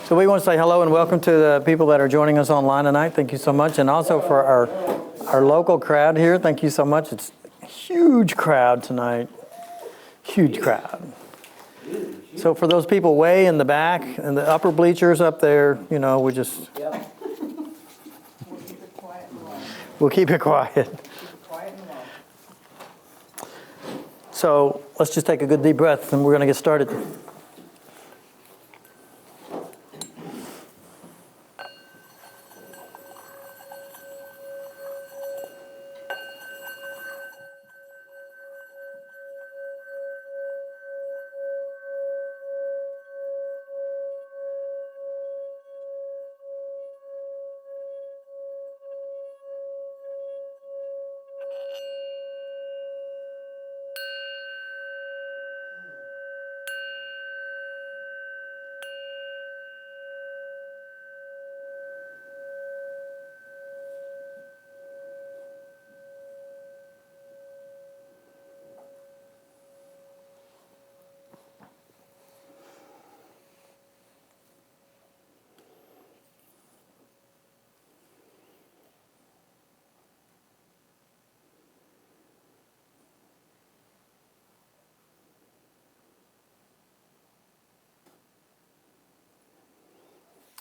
So we want to say hello and welcome to the people that are joining us online tonight. Thank you so much. And also for our local crowd here, thank you so much. It's a huge crowd tonight. Huge crowd. So for those people way in the back and the upper bleachers up there, you know, we just... We'll keep it quiet. So let's just take a good deep breath and we're going to get started.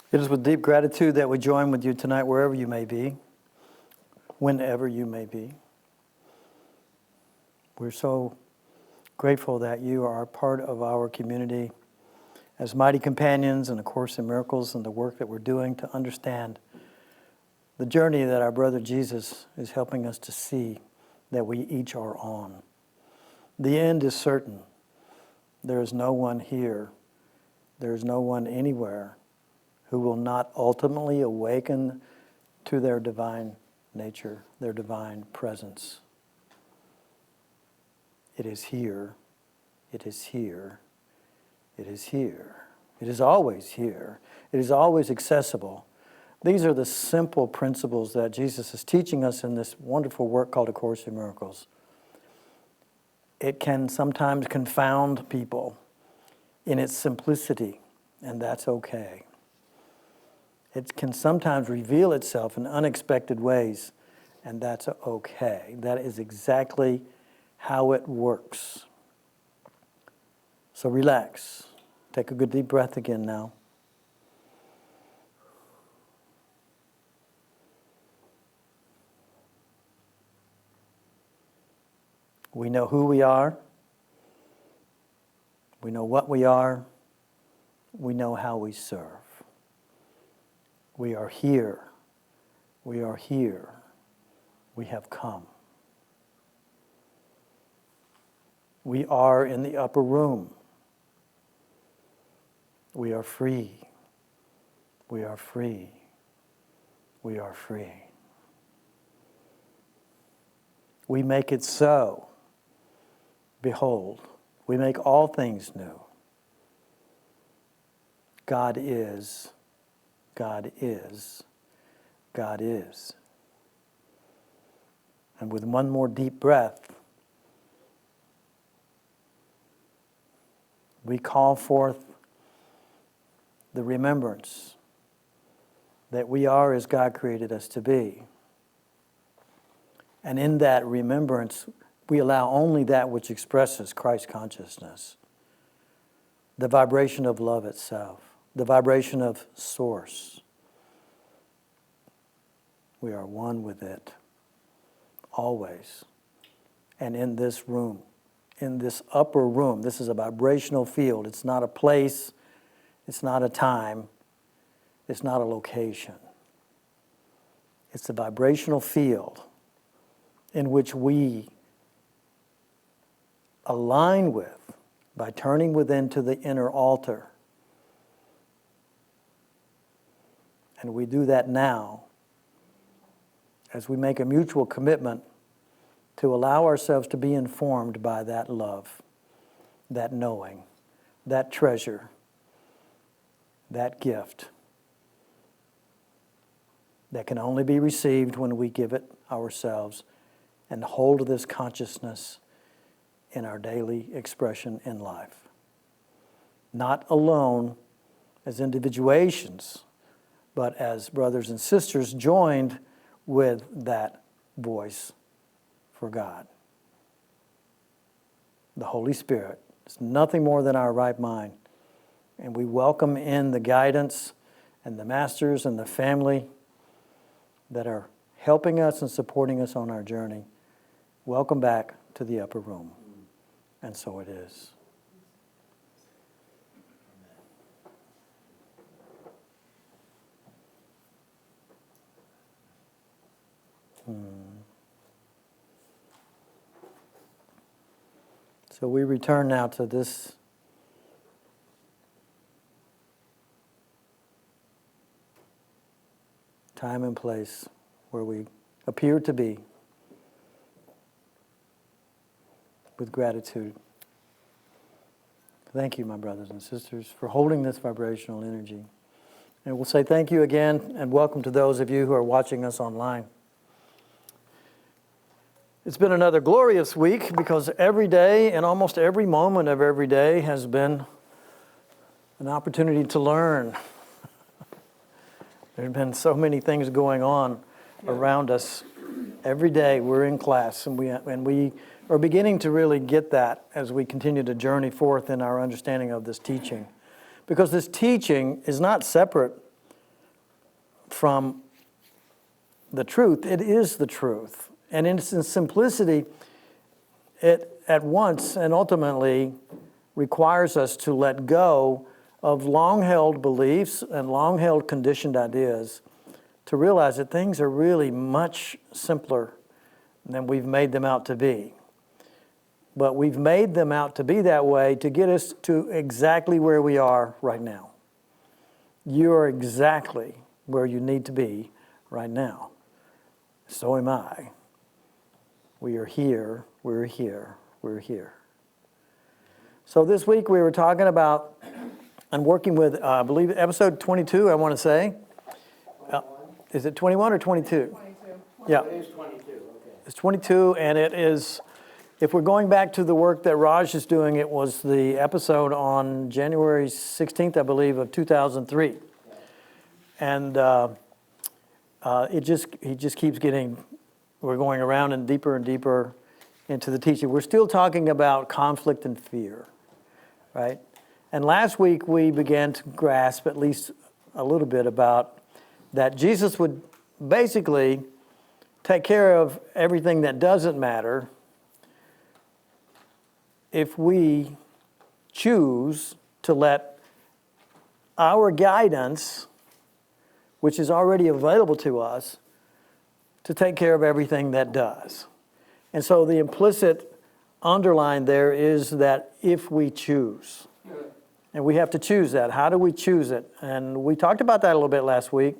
It is with deep gratitude that we join with you tonight, wherever you may be, whenever you may be. We're so grateful that you are part of our community as mighty companions in A Course in Miracles and the work that we're doing to understand the journey that our brother Jesus is helping us to see that we each are on. The end is certain. There is no one here, there is no one anywhere who will not ultimately awaken to their divine nature, their divine presence. It is here, it is here, it is here. It is always here. It is always accessible. These are the simple principles that Jesus is teaching us in this wonderful work called A Course in Miracles. It can sometimes confound people in its simplicity, and that's okay. It can sometimes reveal itself in unexpected ways, and that's okay. That is exactly how it works. So relax. Take a good deep breath again now. We know who we are. We know what we are. We know how we serve. We are here. We are here. We have come. We are in the upper room. We are free. We are free. We are free. We make it so. Behold, we make all things new. God is. God is. God is. And with one more deep breath, we call forth the remembrance that we are as God created us to be. And in that remembrance, we allow only that which expresses Christ consciousness, the vibration of love itself, the vibration of Source. We are one with it, always. And in this room, in this upper room, this is a vibrational field. It's not a place, it's not a time, it's not a location. It's a vibrational field in which we align with by turning within to the inner altar. And we do that now as we make a mutual commitment to allow ourselves to be informed by that love, that knowing, that treasure, that gift that can only be received when we give it ourselves and hold this consciousness in our daily expression in life. Not alone as individuations, but as brothers and sisters joined with that voice for God. The Holy Spirit is nothing more than our right mind. And we welcome in the guidance and the masters and the family that are helping us and supporting us on our journey. Welcome back to the upper room. And so it is. So we return now to this time and place where we appear to be with gratitude. Thank you, my brothers and sisters, for holding this vibrational energy. And we'll say thank you again and welcome to those of you who are watching us online. It's been another glorious week because every day and almost every moment of every day has been an opportunity to learn. There have been so many things going on around us. Every day we're in class, and we are beginning to really get that as we continue to journey forth in our understanding of this teaching. Because this teaching is not separate from the truth. It is the truth. And in its simplicity, it at once and ultimately requires us to let go of long-held beliefs and long-held conditioned ideas to realize that things are really much simpler than we've made them out to be. But we've made them out to be that way to get us to exactly where we are right now. You are exactly where you need to be right now. So am I. We are here, we're here, we're here. So this week we were talking about and working with, I believe, episode 22, I want to say. Is it 21 or 22? 22. Yeah. It is 22, okay. It's 22, and it is, if we're going back to the work that Raj is doing, it was the episode on January 16th, I believe, of 2003. And he just keeps getting... We're going around and deeper into the teaching. We're still talking about conflict and fear, right? And last week we began to grasp at least a little bit about that Jesus would basically take care of everything that doesn't matter if we choose to let our guidance, which is already available to us, to take care of everything that does. And so the implicit underline there is that if we choose. And we have to choose that. How do we choose it? And we talked about that a little bit last week.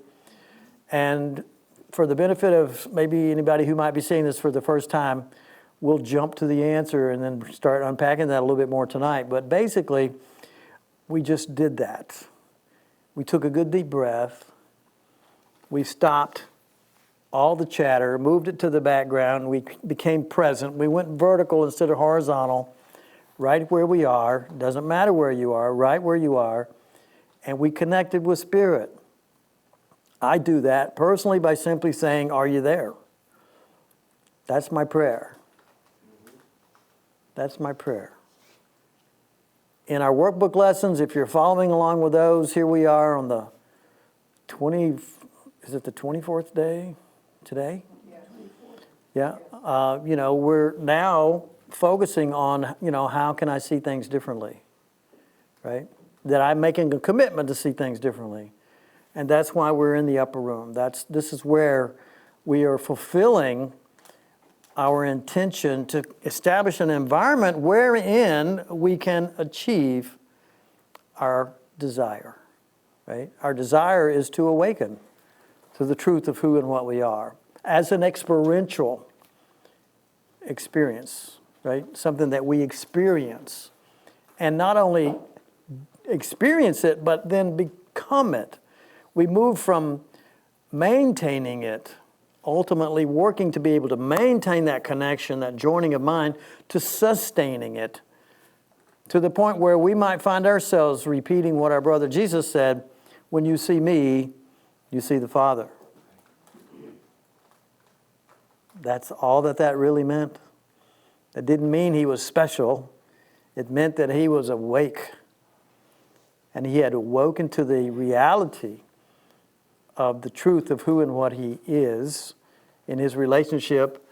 And for the benefit of maybe anybody who might be seeing this for the first time, we'll jump to the answer and then start unpacking that a little bit more tonight. But basically, we just did that. We took a good deep breath. We stopped all the chatter, moved it to the background. We became present. We went vertical instead of horizontal, right where we are. Doesn't matter where you are, right where you are. And we connected with Spirit. I do that personally by simply saying, "Are you there?" That's my prayer. That's my prayer. In our workbook lessons, if you're following along with those, here we are on the 24th day? Today? Yeah. We're now focusing on, how can I see things differently, right? That I'm making a commitment to see things differently. And that's why we're in the upper room. This is where we are fulfilling our intention to establish an environment wherein we can achieve our desire, right? Our desire is to awaken to the truth of who and what we are as an experiential experience, right? Something that we experience. And not only experience it, but then become it. We move from maintaining it, ultimately working to be able to maintain that connection, that joining of mind, to sustaining it to the point where we might find ourselves repeating what our brother Jesus said, when you see me, you see the Father. That's all that really meant. It didn't mean he was special. It meant that he was awake. And he had awoken to the reality of the truth of who and what he is in his relationship,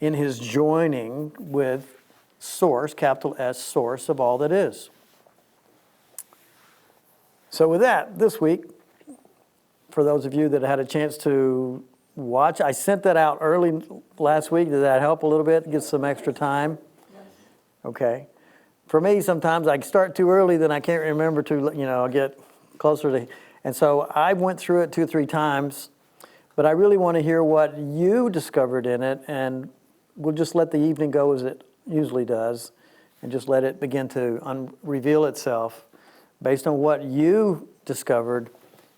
in his joining with Source, capital S, source of all that is. So with that, this week, for those of you that had a chance to watch, I sent that out early last week. Did that help a little bit? Get some extra time? Okay. For me, sometimes I start too early, then I can't remember to, get closer to. And so I went through it 2 or 3 times, but I really want to hear what you discovered in it, and we'll just let the evening go as it usually does, and just let it begin to reveal itself based on what you discovered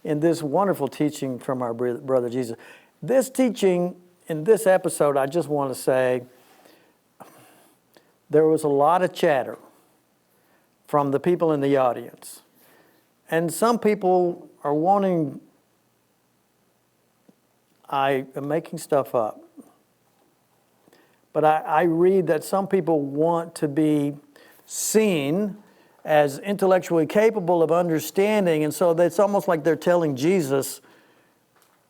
in this wonderful teaching from our brother Jesus. This teaching in this episode, I just want to say, there was a lot of chatter from the people in the audience. And some people are wanting, I am making stuff up, but I read that some people want to be seen as intellectually capable of understanding, and so it's almost like they're telling Jesus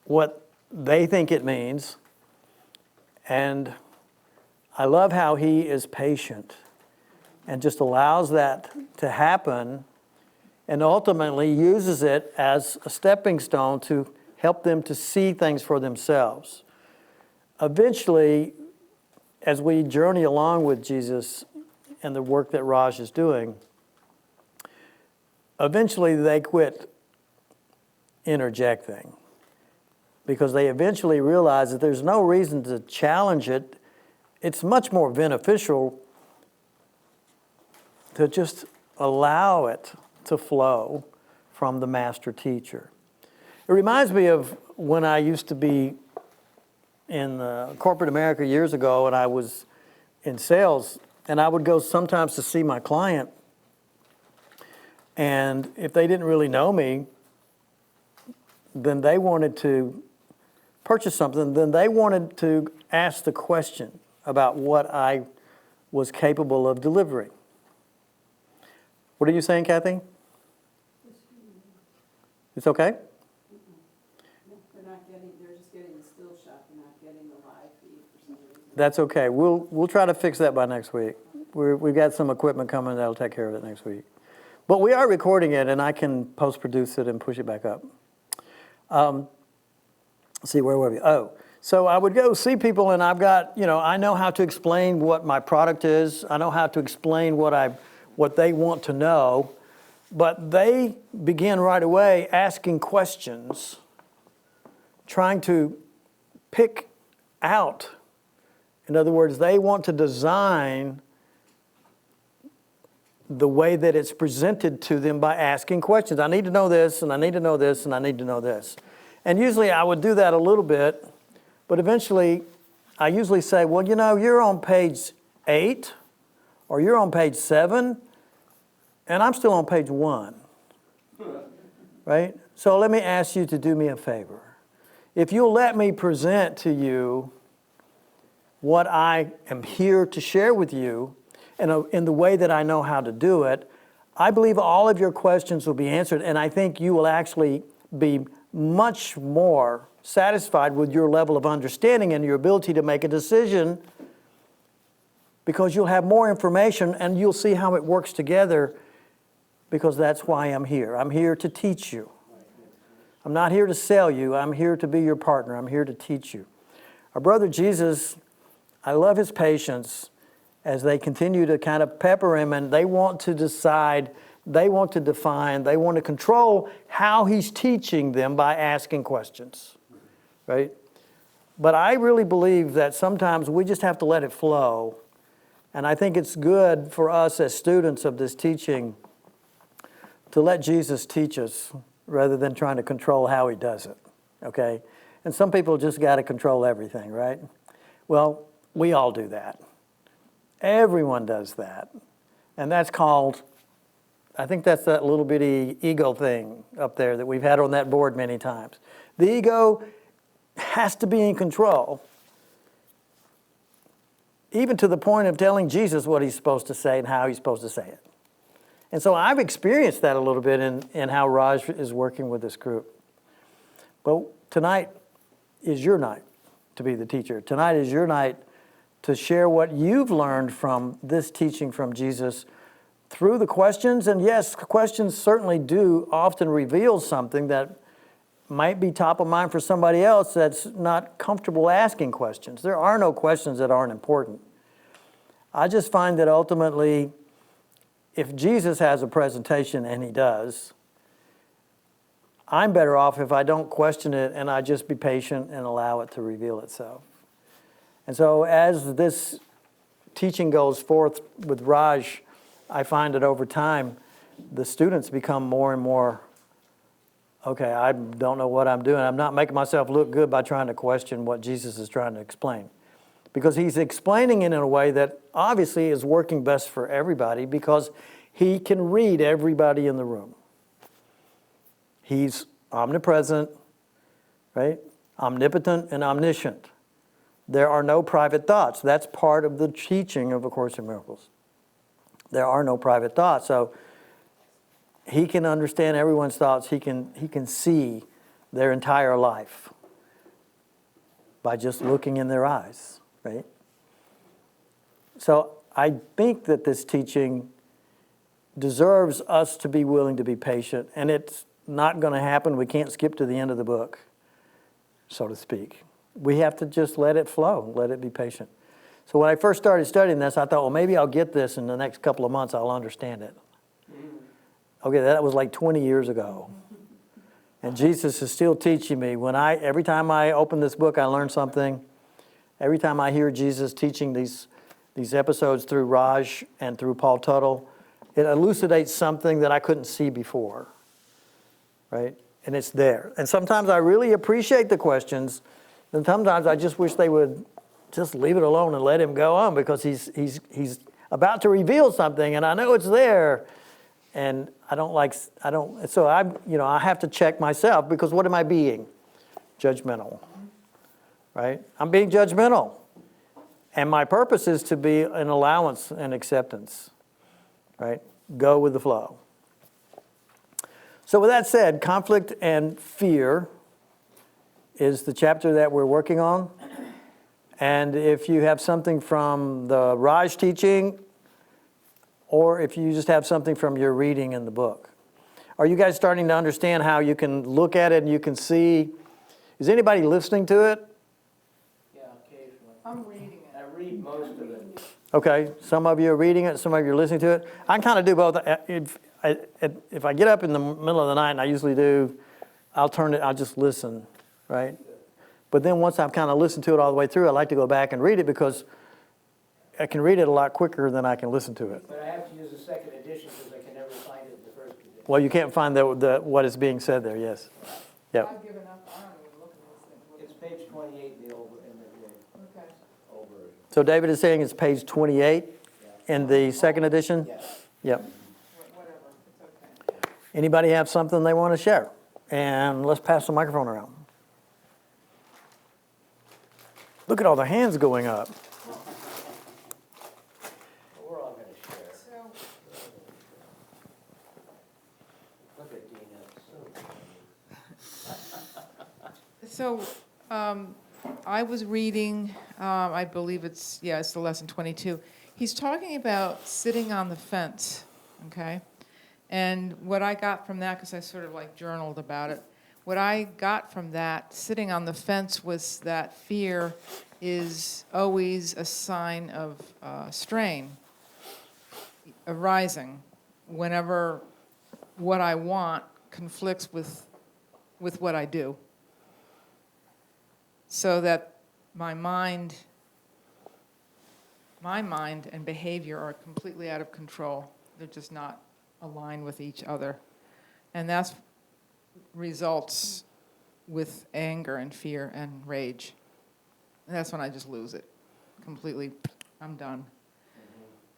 what they think it means. And I love how he is patient and just allows that to happen, and ultimately uses it as a stepping stone to help them to see things for themselves. Eventually, as we journey along with Jesus and the work that Raj is doing, eventually they quit interjecting, because they eventually realize that there's no reason to challenge it. It's much more beneficial to just allow it to flow from the master teacher. It reminds me of when I used to be in corporate America years ago, and I was in sales, and I would go sometimes to see my client, and if they didn't really know me, then they wanted to purchase something, then they wanted to ask the question about what I was capable of delivering. What are you saying, Kathy? It's okay? They're just getting the still shot, they're not getting the live feed for some reason. That's okay. We'll try to fix that by next week. We've got some equipment coming that'll take care of it next week. But we are recording it, and I can post-produce it and push it back up. Let's see, where were we? Oh, so I would go see people, and I've got, I know how to explain what my product is. I know how to explain what they want to know. But they begin right away asking questions, trying to pick out. In other words, they want to design the way that it's presented to them by asking questions. I need to know this, and I need to know this, and I need to know this. And usually I would do that a little bit, but eventually I usually say, well, you're on page 8, or you're on page 7, and I'm still on page 1, right? So let me ask you to do me a favor. If you'll let me present to you what I am here to share with you in the way that I know how to do it, I believe all of your questions will be answered, and I think you will actually be much more satisfied with your level of understanding and your ability to make a decision, because you'll have more information and you'll see how it works together, because that's why I'm here. I'm here to teach you. I'm not here to sell you. I'm here to be your partner. I'm here to teach you. Our brother Jesus, I love his patience as they continue to kind of pepper him, and they want to decide, they want to define, they want to control how he's teaching them by asking questions, right? But I really believe that sometimes we just have to let it flow. And I think it's good for us as students of this teaching to let Jesus teach us rather than trying to control how he does it, okay? And some people just got to control everything, right? Well, we all do that. Everyone does that. And that's called, I think that's that little bitty ego thing up there that we've had on that board many times. The ego has to be in control, even to the point of telling Jesus what he's supposed to say and how he's supposed to say it. And so I've experienced that a little bit in how Raj is working with this group. But tonight is your night to be the teacher. Tonight is your night to share what you've learned from this teaching from Jesus through the questions. And yes, questions certainly do often reveal something that might be top of mind for somebody else that's not comfortable asking questions. There are no questions that aren't important. I just find that ultimately, if Jesus has a presentation, and he does, I'm better off if I don't question it and I just be patient and allow it to reveal itself. And so as this teaching goes forth with Raj, I find that over time, the students become more and more, okay, I don't know what I'm doing. I'm not making myself look good by trying to question what Jesus is trying to explain. Because he's explaining it in a way that obviously is working best for everybody because he can read everybody in the room. He's omnipresent, right? Omnipotent and omniscient. There are no private thoughts. That's part of the teaching of A Course in Miracles. There are no private thoughts. So he can understand everyone's thoughts. He can see their entire life by just looking in their eyes, right? So I think that this teaching deserves us to be willing to be patient, and it's not going to happen. We can't skip to the end of the book, so to speak. We have to just let it flow, let it be patient. So when I first started studying this, I thought, well, maybe I'll get this in the next couple of months. I'll understand it. Okay, that was like 20 years ago. And Jesus is still teaching me. Every time I open this book, I learn something. Every time I hear Jesus teaching these episodes through Raj and through Paul Tuttle, it elucidates something that I couldn't see before, right? And it's there. And sometimes I really appreciate the questions, and sometimes I just wish they would just leave it alone and let him go on because he's about to reveal something, and I know it's there, and so I have to check myself because what am I being? Judgmental, right? I'm being judgmental. And my purpose is to be an allowance and acceptance, right? Go with the flow. So with that said, conflict and fear is the chapter that we're working on. And if you have something from the Raj teaching, or if you just have something from your reading in the book, are you guys starting to understand how you can look at it and you can see? Is anybody listening to it? Yeah, occasionally. I'm reading it. I read most of it. Okay, some of you are reading it, some of you are listening to it. I kind of do both. If I get up in the middle of the night, and I usually do, I'll just listen, right? But then once I've kind of listened to it all the way through, I like to go back and read it because I can read it a lot quicker than I can listen to it. But I have to use the second edition because I can never find it in the first edition. Well, you can't find what is being said there, yes. Yep. I've given up. I don't even look at this thing. It's page 28 in the old Okay. version. So David is saying it's page 28 in the second edition? Yes. Yep. Whatever. It's okay. Anybody have something they want to share? And let's pass the microphone around. Look at all the hands going up. We're all going to share. So, Look at Dina. I was reading, I believe it's the lesson 22. He's talking about sitting on the fence, okay? And what I got from that, because I sort of like journaled about it, what I got from that, sitting on the fence, was that fear is always a sign of strain arising whenever what I want conflicts with what I do. So that my mind and behavior are completely out of control. They're just not aligned with each other. And that's results with anger and fear and rage. And that's when I just lose it completely. I'm done.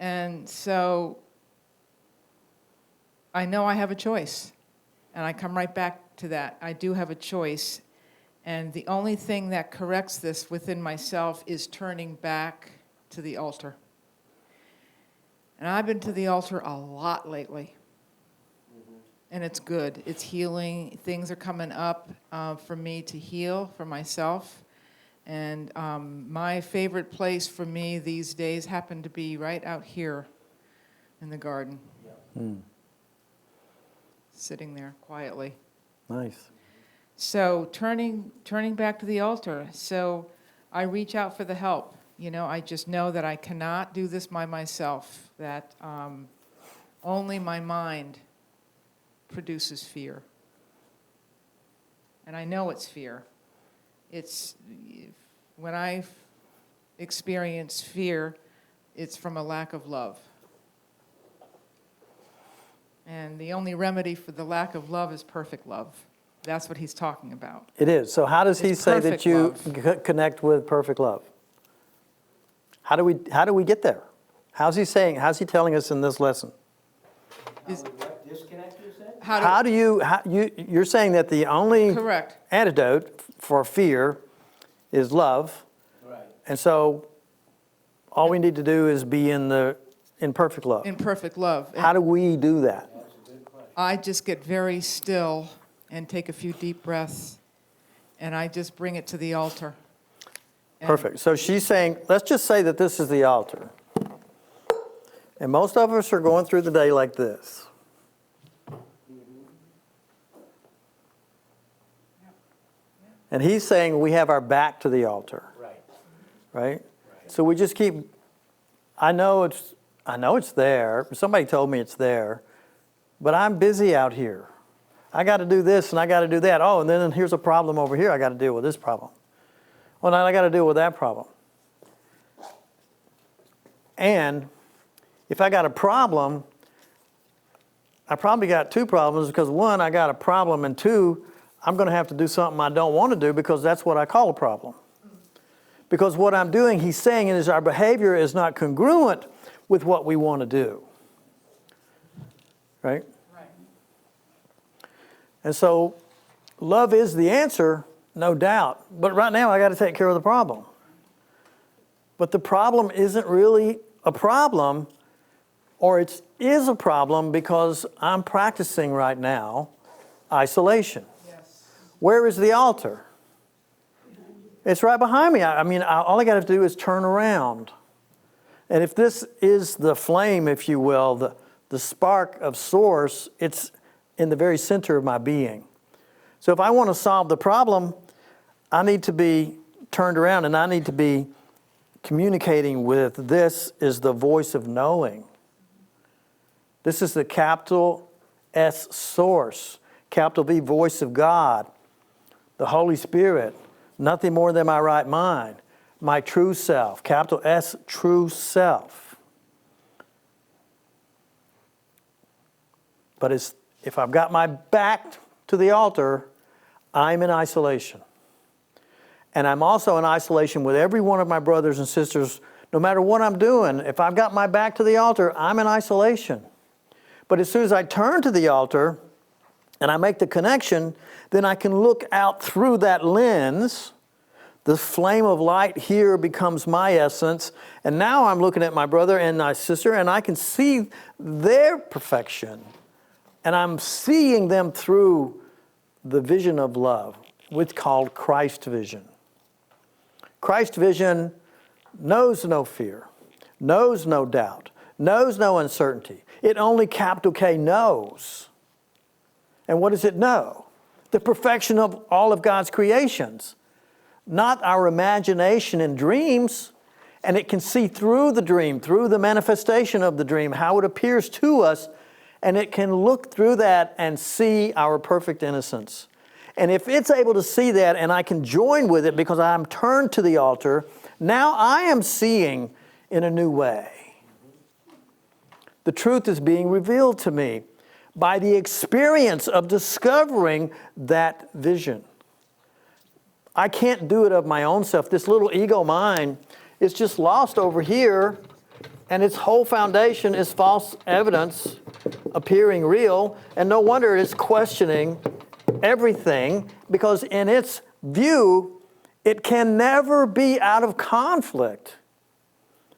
And so I know I have a choice. And I come right back to that. I do have a choice. And the only thing that corrects this within myself is turning back to the altar. And I've been to the altar a lot lately. And it's good. It's healing. Things are coming up for me to heal for myself. And my favorite place for me these days happened to be right out here in the garden. Sitting there quietly. Nice. So turning back to the altar. So I reach out for the help. You know, I just know that I cannot do this by myself, that only my mind produces fear. And I know it's fear. It's, when I experience fear, it's from a lack of love. And the only remedy for the lack of love is perfect love. That's what he's talking about. It is. So how does he It's say that perfect you love. connect with perfect love? How do we get there? How's he telling us in this lesson? Is- What disconnect you said? You're saying that the only Correct. antidote for fear is love. Right. And so all we need to do is be in perfect love. In perfect love. How do we do that? That's a good question. I just get very still and take a few deep breaths, and I just bring it to the altar. And Perfect. So she's saying, let's just say that this is the altar. And most of us are going through the day like this. And he's saying we have our back to the altar, Right. right? So we just keep, I know it's there. Somebody told me it's there, but I'm busy out here. I got to do this and I got to do that. Oh, and then here's a problem over here. I got to deal with this problem. Well, now I got to deal with that problem. And if I got a problem, I probably got two problems because one, I got a problem, and two, I'm going to have to do something I don't want to do because that's what I call a problem. Because what I'm doing, he's saying, is our behavior is not congruent with what we want to do. Right? Right. And so love is the answer, no doubt. But right now I got to take care of the problem. But the problem isn't really a problem, or it is a problem because I'm practicing right now isolation. Yes. Where is the altar? It's right behind me. All I got to do is turn around. And if this is the flame, if you will, the spark of source, it's in the very center of my being. So if I want to solve the problem, I need to be turned around and I need to be communicating with this is the voice of knowing. This is the capital S source, capital V voice of God, the Holy Spirit, nothing more than my right mind, my true self, capital S true self. But if I've got my back to the altar, I'm in isolation. And I'm also in isolation with every one of my brothers and sisters, no matter what I'm doing. If I've got my back to the altar, I'm in isolation. But as soon as I turn to the altar and I make the connection, then I can look out through that lens. The flame of light here becomes my essence. And now I'm looking at my brother and my sister, and I can see their perfection. And I'm seeing them through the vision of love, which is called Christ vision. Christ vision knows no fear, knows no doubt, knows no uncertainty. It only capital K knows. And what does it know? The perfection of all of God's creations, not our imagination and dreams. And it can see through the dream, through the manifestation of the dream, how it appears to us, and it can look through that and see our perfect innocence. And if it's able to see that and I can join with it because I'm turned to the altar, now I am seeing in a new way. The truth is being revealed to me by the experience of discovering that vision. I can't do it of my own self. This little ego mind is just lost over here, and its whole foundation is false evidence appearing real, and no wonder it's questioning everything, because in its view, it can never be out of conflict,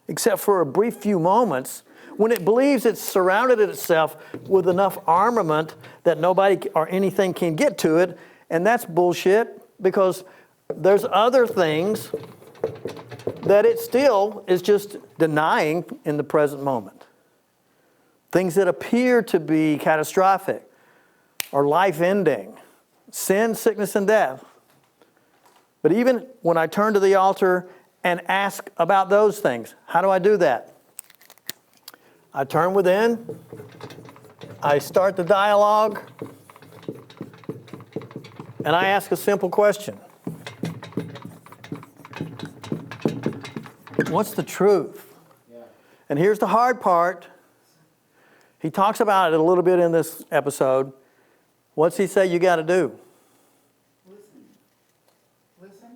except for a brief few moments, when it believes it's surrounded itself with enough armament that nobody or anything can get to it, and that's bullshit, because there's other things that it still is just denying in the present moment. Things that appear to be catastrophic or life-ending, sin, sickness, and death. But even when I turn to the altar and ask about those things, how do I do that? I turn within, I start the dialogue, and I ask a simple question. What's the truth? Yeah. And here's the hard part. He talks about it a little bit in this episode. What's he say you got to do? Listen.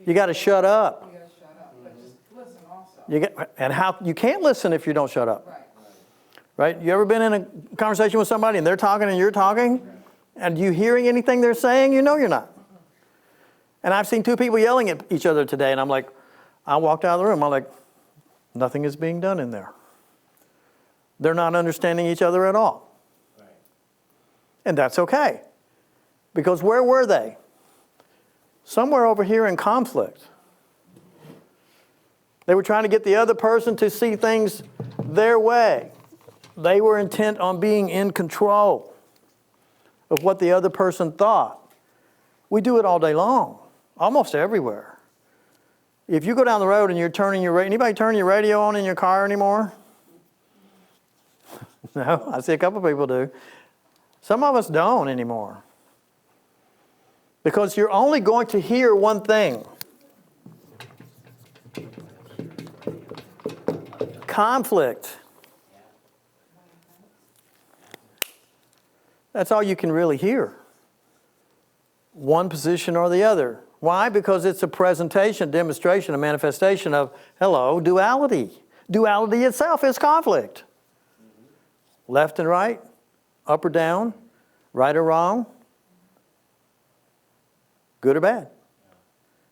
You got to shut up. You gotta shut up, but just listen also. You can't listen if you don't shut up. Right. Right? You ever been in a conversation with somebody and they're talking and you're talking? And you hearing anything they're saying? You know you're not. And I've seen two people yelling at each other today, and I'm like, I walked out of the room, I'm like, nothing is being done in there. They're not understanding each other at all. Right. And that's okay. Because where were they? Somewhere over here in conflict. They were trying to get the other person to see things their way. They were intent on being in control of what the other person thought. We do it all day long, almost everywhere. If you go down the road and you're turning your radio, anybody turn your radio on in your car anymore? No, I see a couple people do. Some of us don't anymore. Because you're only going to hear one thing. Conflict. That's all you can really hear. One position or the other. Why? Because it's a presentation, demonstration, a manifestation of, hello, duality. Duality itself is conflict. Left and right, up or down, right or wrong, good or bad.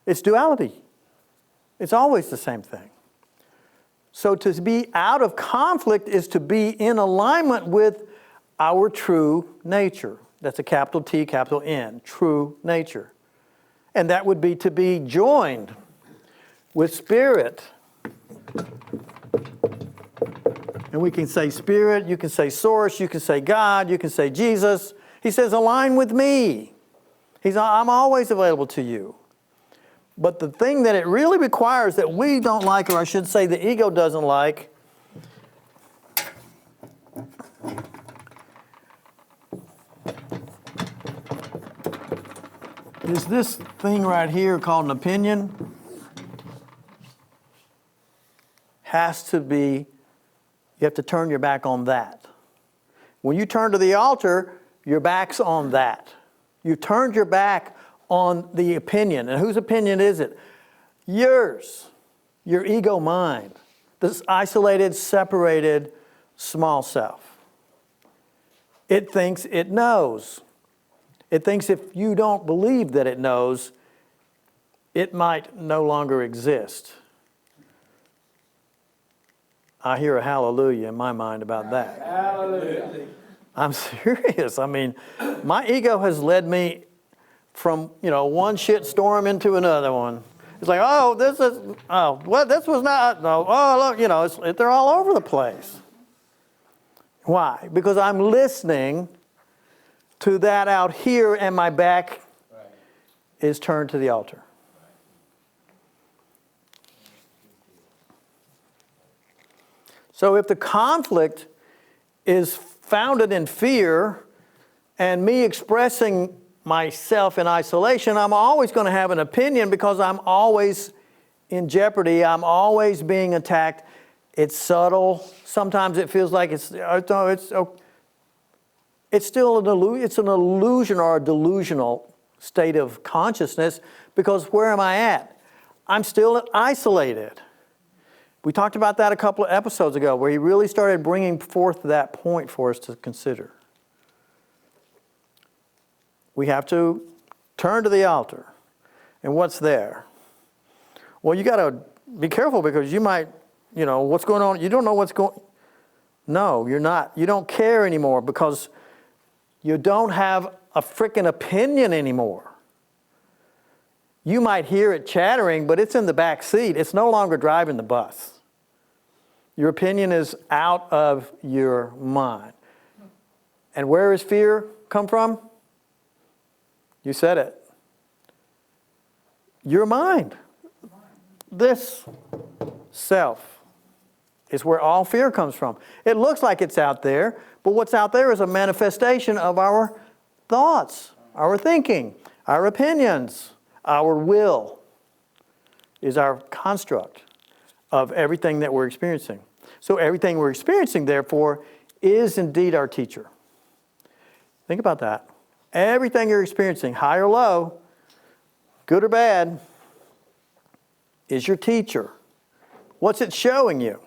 It's duality. It's always the same thing. So to be out of conflict is to be in alignment with our true nature. That's a capital T, capital N, true nature. And that would be to be joined with Spirit. And we can say Spirit, you can say Source, you can say God, you can say Jesus. He says, align with me. I'm always available to you. But the thing that it really requires that we don't like, or I should say the ego doesn't like, is this thing right here called an opinion. Has to be, you have to turn your back on that. When you turn to the altar, your back's on that. You turned your back on the opinion. And whose opinion is it? Yours. Your ego mind. This isolated, separated, small self. It thinks it knows. It thinks if you don't believe that it knows, it might no longer exist. I hear a hallelujah in my mind about that. Hallelujah. I'm serious. I mean, my ego has led me from, one shit storm into another one. It's like, this was not, no, look, they're all over the place. Why? Because I'm listening to that out here, and my back is turned to the altar. So if the conflict is founded in fear and me expressing myself in isolation, I'm always going to have an opinion because I'm always in jeopardy. I'm always being attacked. It's subtle. Sometimes it feels like it's still an illusion or a delusional state of consciousness, because where am I at? I'm still isolated. We talked about that a couple of episodes ago, where he really started bringing forth that point for us to consider. We have to turn to the altar. And what's there? Well, you got to be careful, because you might, what's going on? You don't know what's going. No, you're not. You don't care anymore, because you don't have a freaking opinion anymore. You might hear it chattering, but it's in the back seat. It's no longer driving the bus. Your opinion is out of your mind. And where does fear come from? You said it. Your mind. This self is where all fear comes from. It looks like it's out there, but what's out there is a manifestation of our thoughts, our thinking, our opinions, our will is our construct of everything that we're experiencing. So everything we're experiencing, therefore, is indeed our teacher. Think about that. Everything you're experiencing, high or low, good or bad, is your teacher. What's it showing you?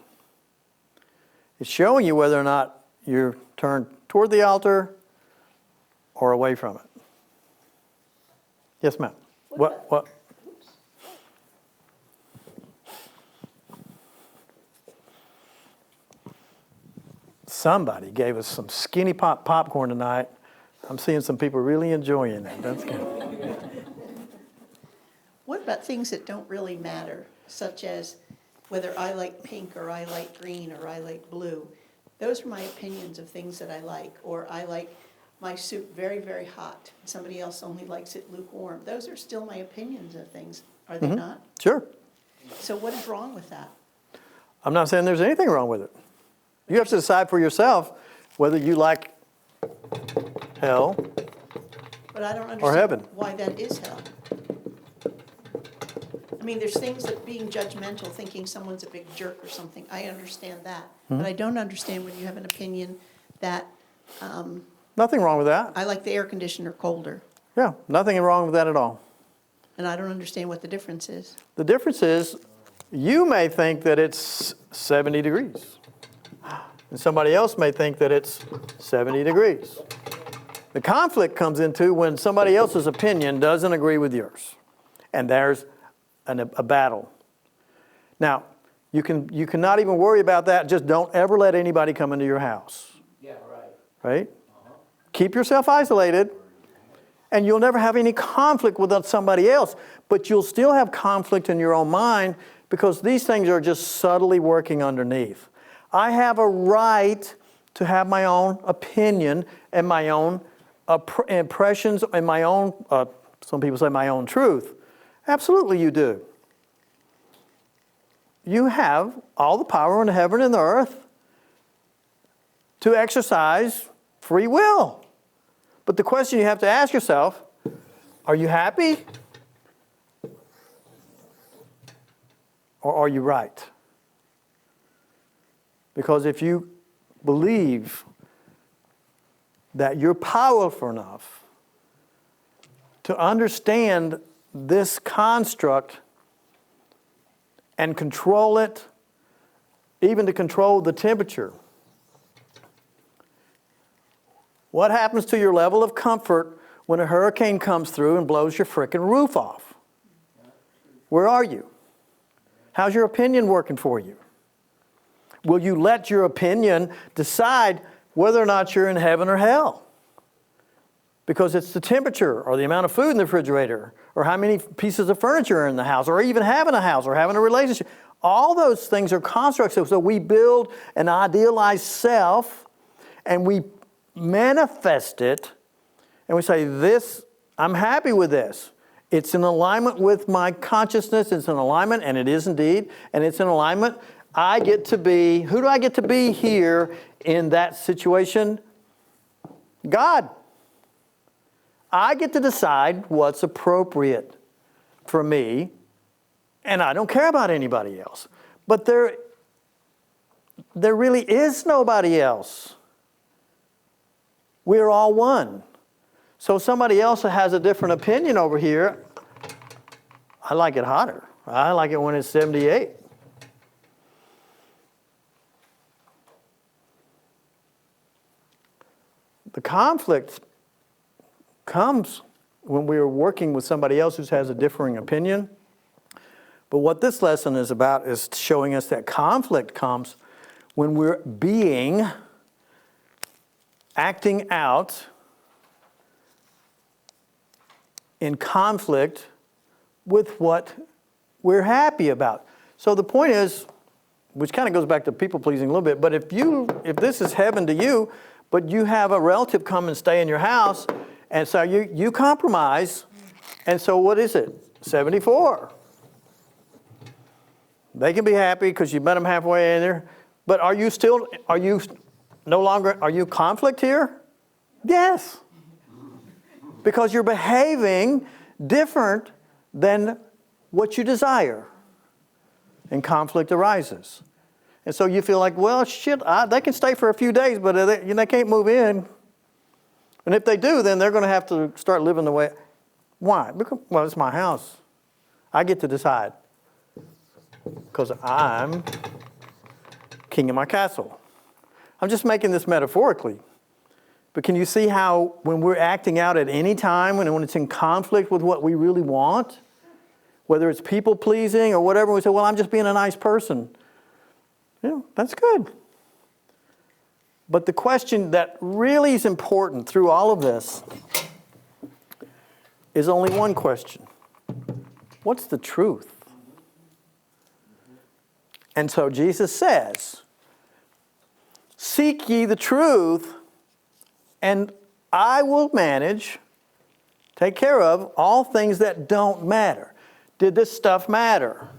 It's showing you whether or not you're turned toward the altar or away from it. Yes, ma'am. What? Somebody gave us some skinny popcorn tonight. I'm seeing some people really enjoying it. That's good. What about things that don't really matter, such as whether I like pink or I like green or I like blue? Those are my opinions of things that I like. Or I like my soup very, very hot. Somebody else only likes it lukewarm. Those are still my opinions of things, are they not? Sure. So what is wrong with that? I'm not saying there's anything wrong with it. You have to decide for yourself whether you like hell But I don't or heaven. understand why that is hell. I mean, there's things that being judgmental, thinking someone's a big jerk or something, I understand that. But I don't understand when you have an opinion that Nothing wrong with that. I like the air conditioner colder. Yeah, nothing wrong with that at all. And I don't understand what the difference is. The difference is you may think that it's 70 degrees. And somebody else may think that it's 70 degrees. The conflict comes into when somebody else's opinion doesn't agree with yours. And there's a battle. Now, you cannot even worry about that. Just don't ever let anybody come into your house. Yeah, right. Right? Keep yourself isolated, and you'll never have any conflict with somebody else. But you'll still have conflict in your own mind, because these things are just subtly working underneath. I have a right to have my own opinion and my own impressions and my own, some people say my own truth. Absolutely you do. You have all the power in heaven and the earth to exercise free will. But the question you have to ask yourself, are you happy? Or are you right? Because if you believe that you're powerful enough to understand this construct and control it, even to control the temperature, what happens to your level of comfort when a hurricane comes through and blows your frickin' roof off? Where are you? How's your opinion working for you? Will you let your opinion decide whether or not you're in heaven or hell? Because it's the temperature or the amount of food in the refrigerator or how many pieces of furniture are in the house or even having a house or having a relationship. All those things are constructs. So we build an idealized self and we manifest it and we say, this, I'm happy with this. It's in alignment with my consciousness. It's in alignment, and it is indeed, and it's in alignment. I get to be, who do I get to be here in that situation? God. I get to decide what's appropriate for me, and I don't care about anybody else. But there really is nobody else. We're all one. So somebody else has a different opinion over here. I like it hotter. I like it when it's 78. The conflict comes when we are working with somebody else who has a differing opinion. But what this lesson is about is showing us that conflict comes when we're acting out in conflict with what we're happy about. So the point is, which kind of goes back to people pleasing a little bit, but if this is heaven to you, but you have a relative come and stay in your house, and so you compromise, and so what is it? 74. They can be happy because you met them halfway in there, but are you conflict here? Yes. Because you're behaving different than what you desire. And conflict arises. And so you feel like, well, shit, they can stay for a few days, but they can't move in. And if they do, then they're going to have to start living the way. Why? Because, well, it's my house. I get to decide. Because I'm king of my castle. I'm just making this metaphorically. But can you see how when we're acting out at any time, when it's in conflict with what we really want, whether it's people pleasing or whatever, we say, well, I'm just being a nice person. Yeah, that's good. But the question that really is important through all of this is only one question. What's the truth? And so Jesus says, seek ye the truth, and I will take care of all things that don't matter. Did this stuff matter?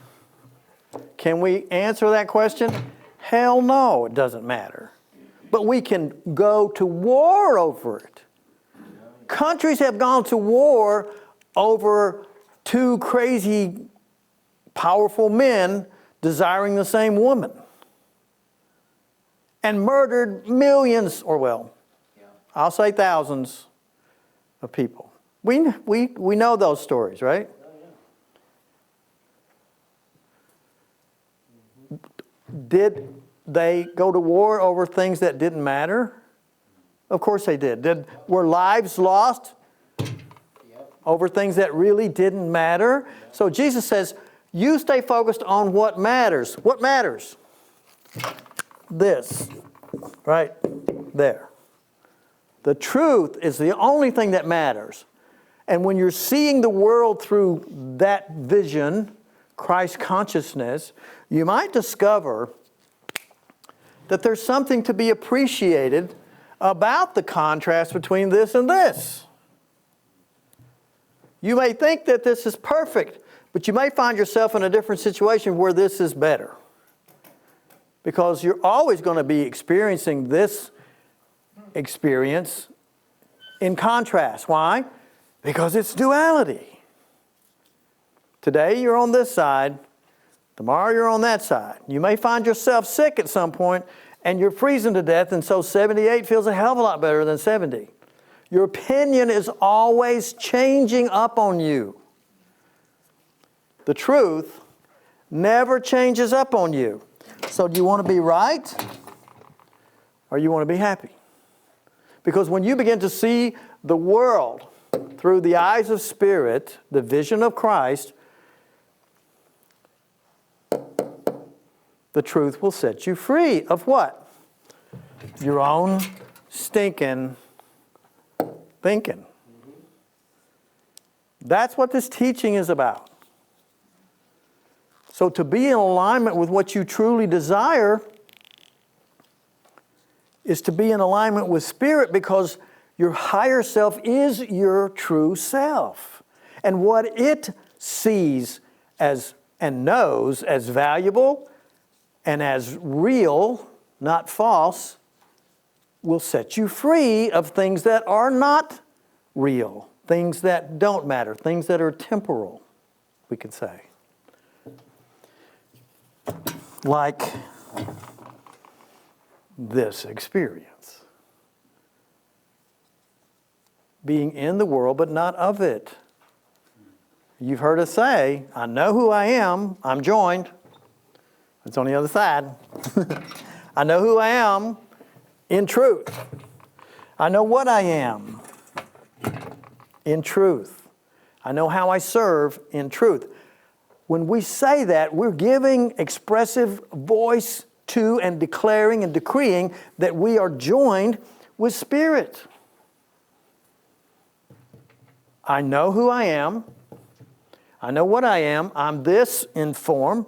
Can we answer that question? Hell no, it doesn't matter. But we can go to war over it. Countries have gone to war over two crazy, powerful men desiring the same woman. And murdered millions, or well, I'll say thousands of people. We know those stories, right? Did they go to war over things that didn't matter? Of course they did. Were lives lost over things that really didn't matter? So Jesus says, you stay focused on what matters. What matters? This, right there. The truth is the only thing that matters. And when you're seeing the world through that vision, Christ consciousness, you might discover that there's something to be appreciated about the contrast between this and this. You may think that this is perfect, but you may find yourself in a different situation where this is better. Because you're always going to be experiencing this experience in contrast. Why? Because it's duality. Today you're on this side, tomorrow you're on that side. You may find yourself sick at some point and you're freezing to death, and so 78 feels a hell of a lot better than 70. Your opinion is always changing up on you. The truth never changes up on you. So do you want to be right or you want to be happy? Because when you begin to see the world through the eyes of Spirit, the vision of Christ, the truth will set you free of what? Your own stinking thinking. That's what this teaching is about. So to be in alignment with what you truly desire is to be in alignment with Spirit, because your higher self is your true self. And what it sees as and knows as valuable and as real, not false, will set you free of things that are not real, things that don't matter, things that are temporal, we could say. Like this experience. Being in the world, but not of it. You've heard us say, I know who I am, I'm joined. It's on the other side. I know who I am in truth. I know what I am in truth. I know how I serve in truth. When we say that, we're giving expressive voice to and declaring and decreeing that we are joined with Spirit. I know who I am. I know what I am. I'm this in form,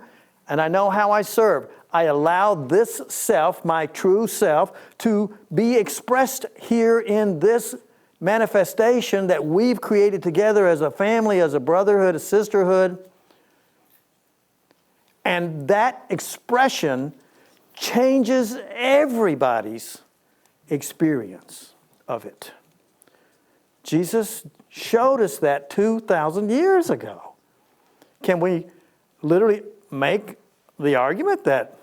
and I know how I serve. I allow this self, my true self, to be expressed here in this manifestation that we've created together as a family, as a brotherhood, a sisterhood. And that expression changes everybody's experience of it. Jesus showed us that 2,000 years ago. Can we literally make the argument that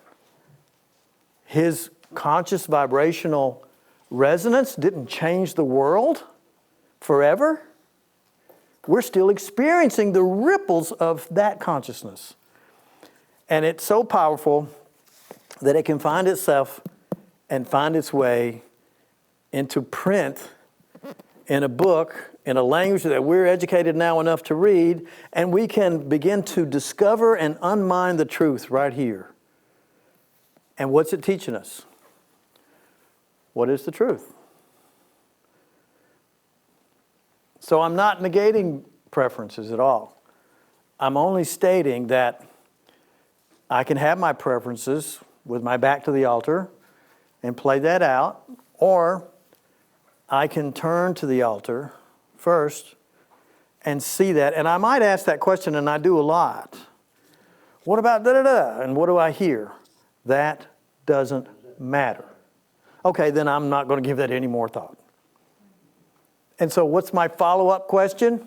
his conscious vibrational resonance didn't change the world forever? We're still experiencing the ripples of that consciousness. And it's so powerful that it can find itself and find its way into print in a book, in a language that we're educated now enough to read, and we can begin to discover and unmine the truth right here. And what's it teaching us? What is the truth? So I'm not negating preferences at all. I'm only stating that I can have my preferences with my back to the altar and play that out, or I can turn to the altar first and see that. And I might ask that question, and I do a lot. What about da-da-da? And what do I hear? That doesn't matter. Okay, then I'm not going to give that any more thought. And so what's my follow-up question?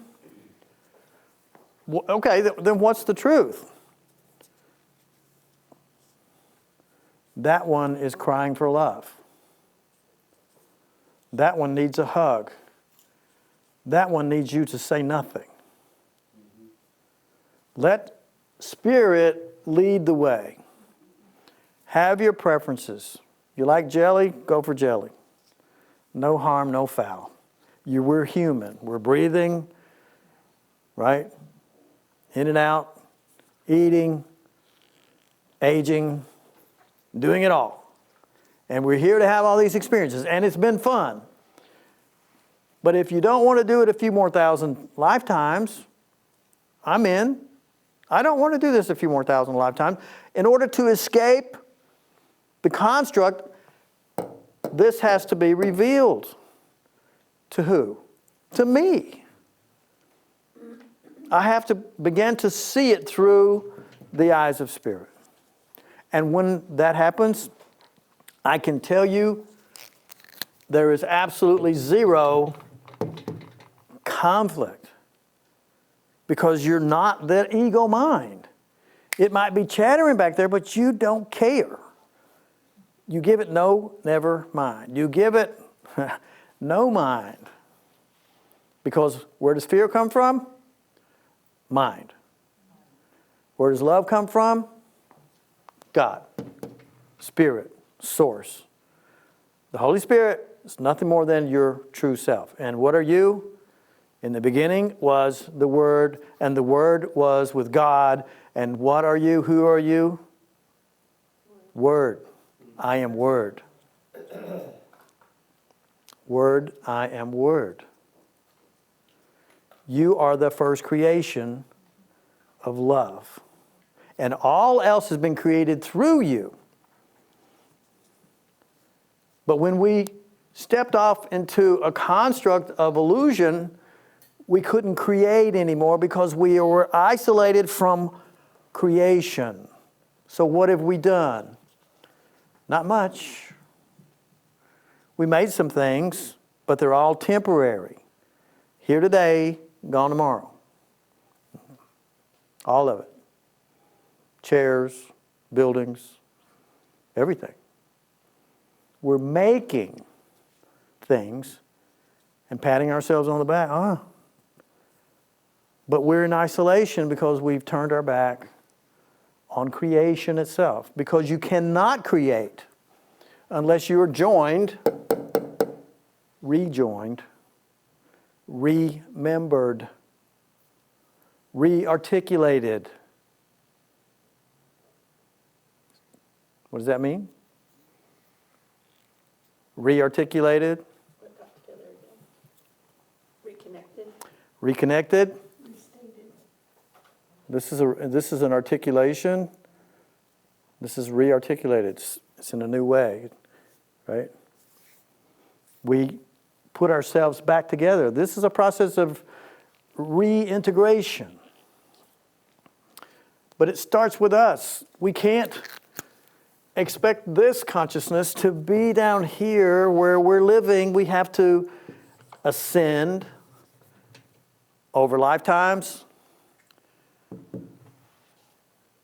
Okay, then what's the truth? That one is crying for love. That one needs a hug. That one needs you to say nothing. Let Spirit lead the way. Have your preferences. You like jelly? Go for jelly. No harm, no foul. We're human. We're breathing, right? In and out, eating, aging, doing it all. And we're here to have all these experiences, and it's been fun. But if you don't want to do it a few more thousand lifetimes, I'm in. I don't want to do this a few more thousand lifetimes. In order to escape the construct, this has to be revealed. To who? To me. I have to begin to see it through the eyes of Spirit. And when that happens, I can tell you there is absolutely zero conflict, because you're not that ego mind. It might be chattering back there, but you don't care. You give it no, never mind. You give it no mind. Because where does fear come from? Mind. Where does love come from? God. Spirit. Source. The Holy Spirit is nothing more than your true self. And what are you? In the beginning was the Word, and the Word was with God. And what are you? Who are you? Word. I am Word. Word, I am Word. You are the first creation of love. And all else has been created through you. But when we stepped off into a construct of illusion, we couldn't create anymore because we were isolated from creation. So what have we done? Not much. We made some things, but they're all temporary. Here today, gone tomorrow. All of it. Chairs, buildings, everything. We're making things and patting ourselves on the back. But we're in isolation because we've turned our back on creation itself. Because you cannot create unless you're joined rejoined, remembered, rearticulated. What does that mean? Rearticulated, What got together again? Reconnected? reconnected. Restated. This is an articulation. This is rearticulated. It's in a new way, right? We put ourselves back together. This is a process of reintegration. But it starts with us. We can't expect this consciousness to be down here where we're living. We have to ascend over lifetimes.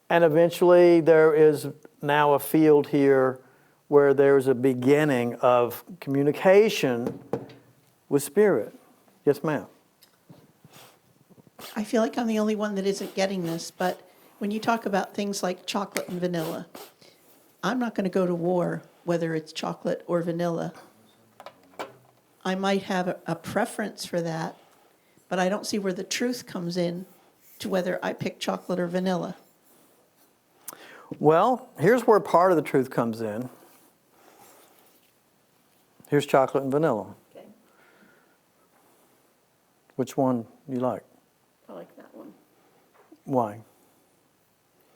And eventually there is now a field here where there's a beginning of communication with Spirit. Yes, ma'am. I feel like I'm the only one that isn't getting this, but when you talk about things like chocolate and vanilla, I'm not going to go to war whether it's chocolate or vanilla. I might have a preference for that, but I don't see where the truth comes in to whether I pick chocolate or vanilla. Well, here's where part of the truth comes in. Here's chocolate and vanilla. Okay, Which one do you like? I like that one. Why?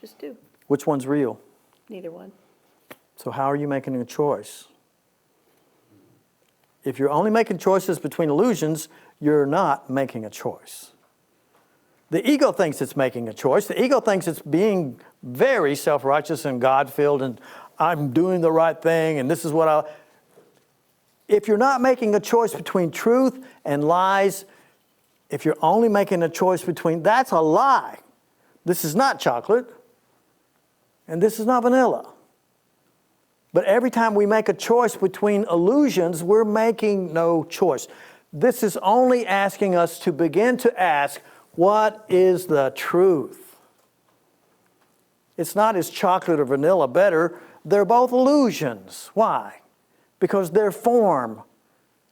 Just do. Which one's real? Neither one. So how are you making a choice? If you're only making choices between illusions, you're not making a choice. The ego thinks it's making a choice. The ego thinks it's being very self-righteous and God-filled and I'm doing the right thing and this is what I... If you're not making a choice between truth and lies, if you're only making a choice between... That's a lie. This is not chocolate and this is not vanilla. But every time we make a choice between illusions, we're making no choice. This is only asking us to begin to ask, what is the truth? It's not is chocolate or vanilla better. They're both illusions. Why? Because they're form.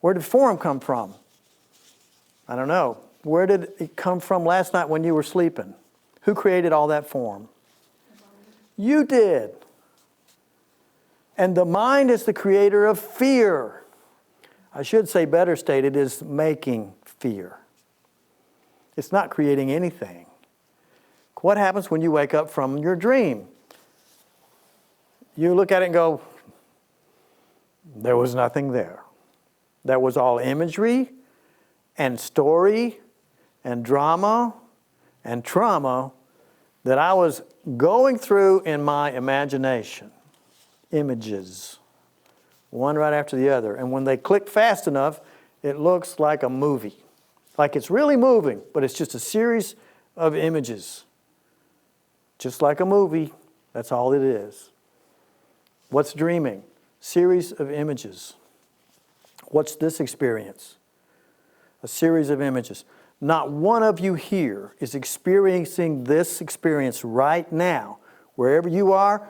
Where did form come from? I don't know. Where did it come from last night when you were sleeping? Who created all that form? You did. And the mind is the creator of fear. I should say better stated is making fear. It's not creating anything. What happens when you wake up from your dream? You look at it and go, there was nothing there. That was all imagery and story and drama and trauma that I was going through in my imagination. Images, one right after the other. And when they click fast enough, it looks like a movie. Like it's really moving, but it's just a series of images. Just like a movie, that's all it is. What's dreaming? Series of images. What's this experience? A series of images. Not one of you here is experiencing this experience right now. Wherever you are,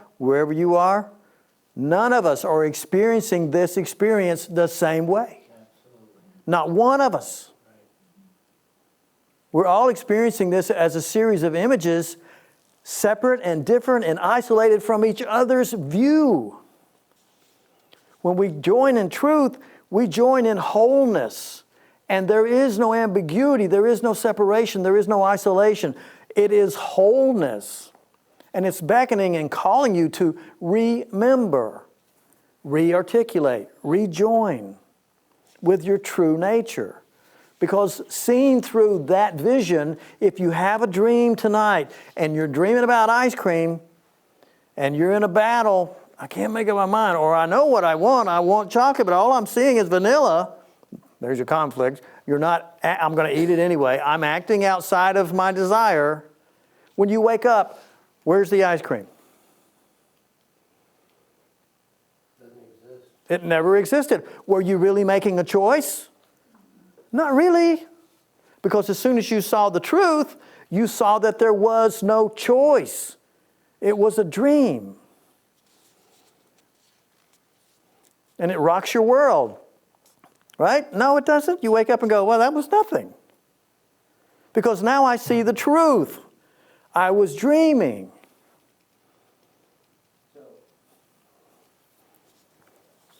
none of us are experiencing this experience the same way. Absolutely. Not one of us. We're all experiencing this as a series of images, separate and different and isolated from each other's view. When we join in truth, we join in wholeness. And there is no ambiguity, there is no separation, there is no isolation. It is wholeness. And it's beckoning and calling you to remember, rearticulate, rejoin with your true nature. Because seen through that vision, if you have a dream tonight and you're dreaming about ice cream and you're in a battle, I can't make up my mind, or I know what I want chocolate, but all I'm seeing is vanilla. There's your conflict. You're not, I'm going to eat it anyway. I'm acting outside of my desire. When you wake up, where's the ice cream? Doesn't exist. It never existed. Were you really making a choice? Not really. Because as soon as you saw the truth, you saw that there was no choice. It was a dream. And it rocks your world. Right? No, it doesn't. You wake up and go, well, that was nothing. Because now I see the truth. I was dreaming.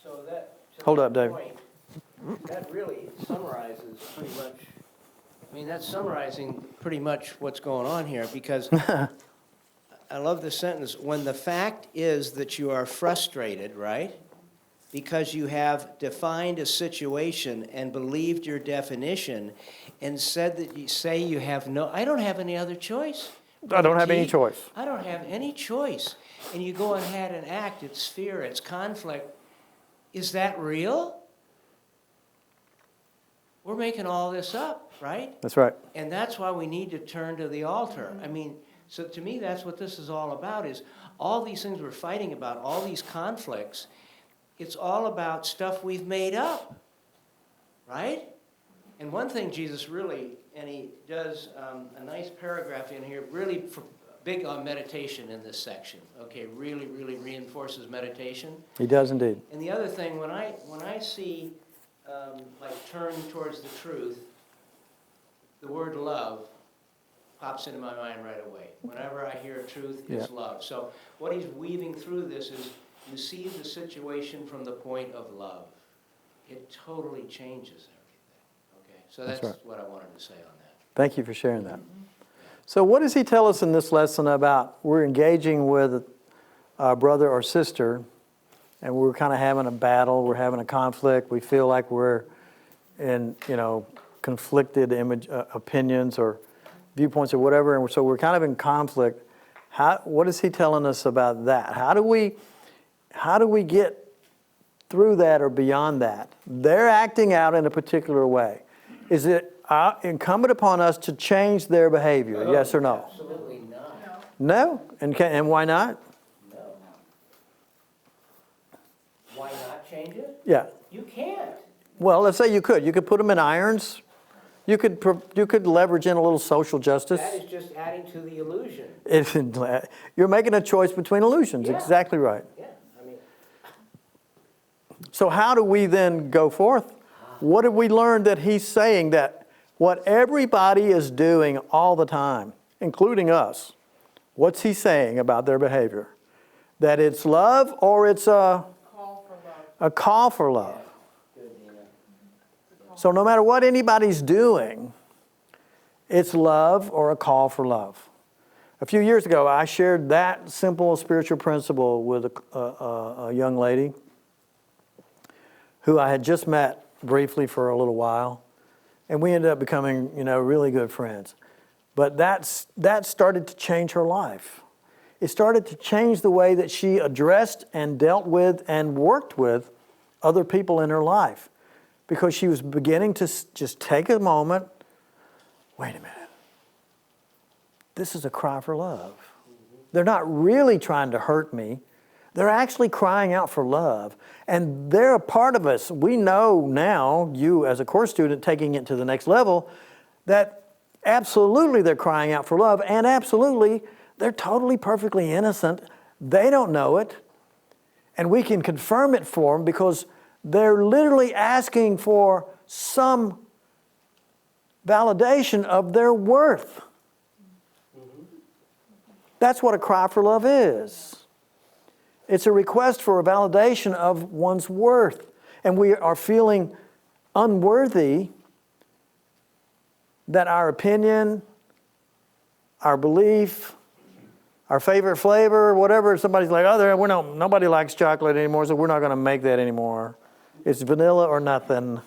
So that, to Hold that up, Dave. point, that really summarizes pretty much, I mean, that's summarizing pretty much what's going on here, because I love the sentence, when the fact is that you are frustrated, right? Because you have defined a situation and believed your definition and said that you say you have no, I don't have any other choice. I don't have any T, choice. I don't have any choice. And you go ahead and act, it's fear, it's conflict. Is that real? We're making all this up, right? That's right. And that's why we need to turn to the altar. I mean, so to me, that's what this is all about, is all these things we're fighting about, all these conflicts, it's all about stuff we've made up, right? And one thing Jesus really, and he does a nice paragraph in here, really big on meditation in this section, okay? Really, really reinforces meditation. He does indeed. And the other thing, when I see, like, turn towards the truth, the word love pops into my mind right away. Whenever I hear truth, it's love. So what he's weaving through this is, you see the situation from the point of love. It totally changes everything, okay? So that's right. what I wanted to say on that. Thank you for sharing that. So what does he tell us in this lesson about we're engaging with a brother or sister, and we're kind of having a battle, we're having a conflict, we feel like we're in, conflicted opinions or viewpoints or whatever, and so we're kind of in conflict. What is he telling us about that? How do we get through that or beyond that? They're acting out in a particular way. Is it incumbent upon us to change their behavior? Yes or no? Absolutely not. No? And why not? No. Why not change it? Yeah. You can't. Well, let's say you could. You could put them in irons. You could leverage in a little social justice. That is just adding to the illusion. You're making a choice between illusions. Yeah. Exactly right. Yeah, I mean, So how do we then go forth? What have we learned that he's saying that what everybody is doing all the time, including us, what's he saying about their behavior? That it's love or it's a Call for love. a call for love. good, Nina. So no matter what anybody's doing, it's love or a call for love. A few years ago, I shared that simple spiritual principle with a young lady who I had just met briefly for a little while, and we ended up becoming, really good friends. But that started to change her life. It started to change the way that she addressed and dealt with and worked with other people in her life, because she was beginning to just take a moment. Wait a minute. This is a cry for love. They're not really trying to hurt me. They're actually crying out for love. And they're a part of us. We know now, you as a course student taking it to the next level, that absolutely they're crying out for love, and absolutely they're totally perfectly innocent. They don't know it. And we can confirm it for them because they're literally asking for some validation of their worth. That's what a cry for love is. It's a request for a validation of one's worth. And we are feeling unworthy that our opinion, our belief, our favorite flavor, whatever, somebody's like, nobody likes chocolate anymore, so we're not going to make that anymore. It's vanilla or nothing.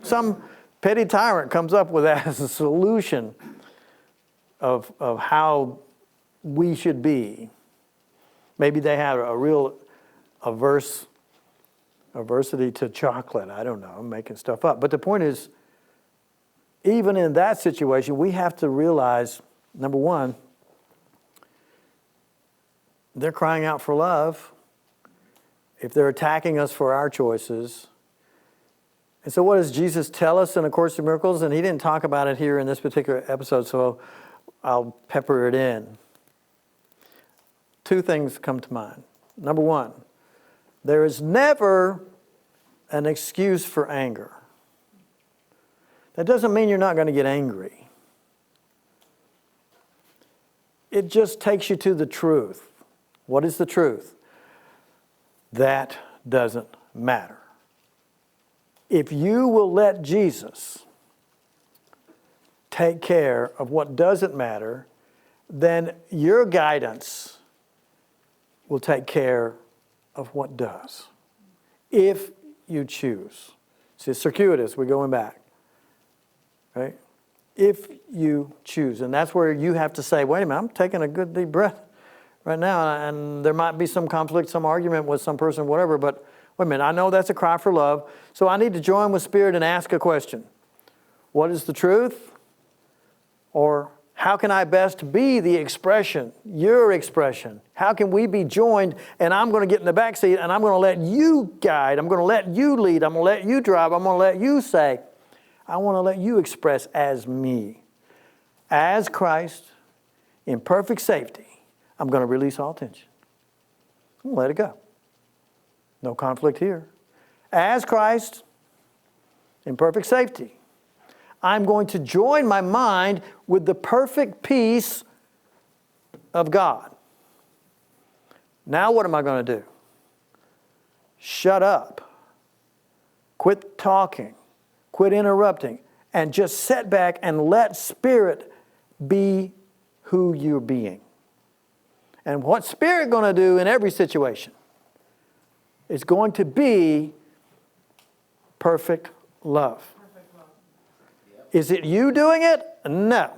Some petty tyrant comes up with that as a solution of how we should be. Maybe they have a real aversity to chocolate. I don't know, I'm making stuff up. But the point is, even in that situation, we have to realize, number one, they're crying out for love if they're attacking us for our choices. And so what does Jesus tell us in A Course in Miracles? And he didn't talk about it here in this particular episode, so I'll pepper it in. Two things come to mind. Number one, there is never an excuse for anger. That doesn't mean you're not going to get angry. It just takes you to the truth. What is the truth? That doesn't matter. If you will let Jesus take care of what doesn't matter, then your guidance will take care of what does. If you choose. See, it's circuitous, we're going back. Right? If you choose. And that's where you have to say, wait a minute, I'm taking a good deep breath right now, and there might be some conflict, some argument with some person, whatever, but wait a minute, I know that's a cry for love, so I need to join with Spirit and ask a question. What is the truth? Or how can I best be the expression, your expression? How can we be joined, and I'm going to get in the back seat, and I'm going to let you guide, I'm going to let you lead, I'm going to let you drive, I'm going to let you say, I want to let you express as me. As Christ, in perfect safety, I'm going to release all tension. I'm going to let it go. No conflict here. As Christ, in perfect safety, I'm going to join my mind with the perfect peace of God. Now what am I going to do? Shut up. Quit talking. Quit interrupting. And just sit back and let Spirit be who you're being. And what Spirit going to do in every situation is going to be perfect love. Is it you doing it? No.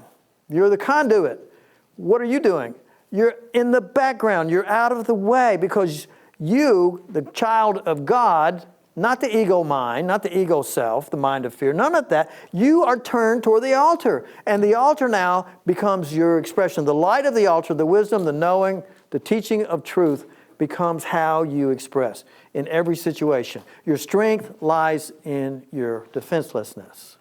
You're the conduit. What are you doing? You're in the background. You're out of the way because you, the child of God, not the ego mind, not the ego self, the mind of fear, none of that. You are turned toward the altar. And the altar now becomes your expression. The light of the altar, the wisdom, the knowing, the teaching of truth becomes how you express in every situation. Your strength lies in your defenselessness.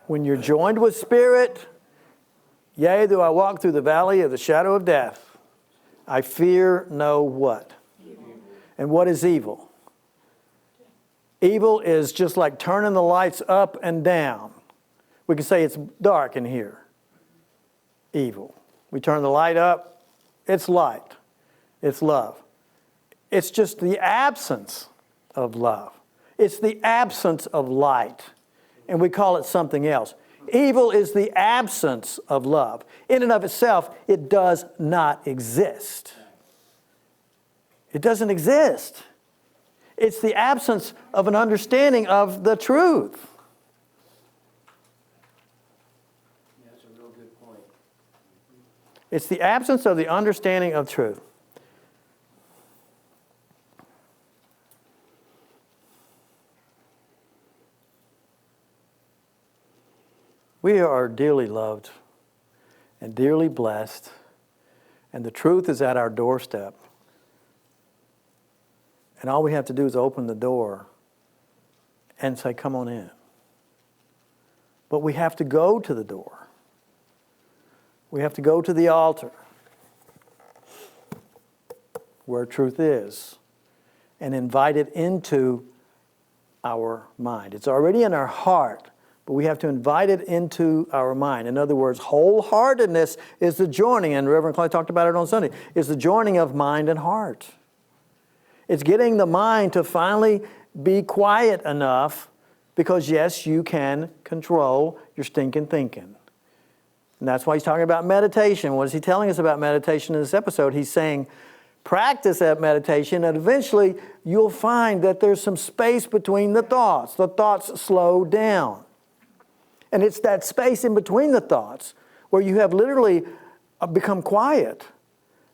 When you're joined with Spirit, yea, though I walk through the valley of the shadow of death, I fear no what? Evil. And what is evil? Evil is just like turning the lights up and down. We can say it's dark in here. Evil. We turn the light up, it's light. It's love. It's just the absence of love. It's the absence of light. And we call it something else. Evil is the absence of love. In and of itself, it does not exist. It doesn't exist. It's the absence of an understanding of the truth. That's a real good point. It's the absence of the understanding of truth. We are dearly loved and dearly blessed, and the truth is at our doorstep. And all we have to do is open the door and say, come on in. But we have to go to the door. We have to go to the altar where truth is and invite it into our mind. It's already in our heart, but we have to invite it into our mind. In other words, wholeheartedness is the joining, and Reverend Clay talked about it on Sunday, is the joining of mind and heart. It's getting the mind to finally be quiet enough because, yes, you can control your stinking thinking. And that's why he's talking about meditation. What is he telling us about meditation in this episode? He's saying, practice that meditation, and eventually you'll find that there's some space between the thoughts. The thoughts slow down. And it's that space in between the thoughts where you have literally become quiet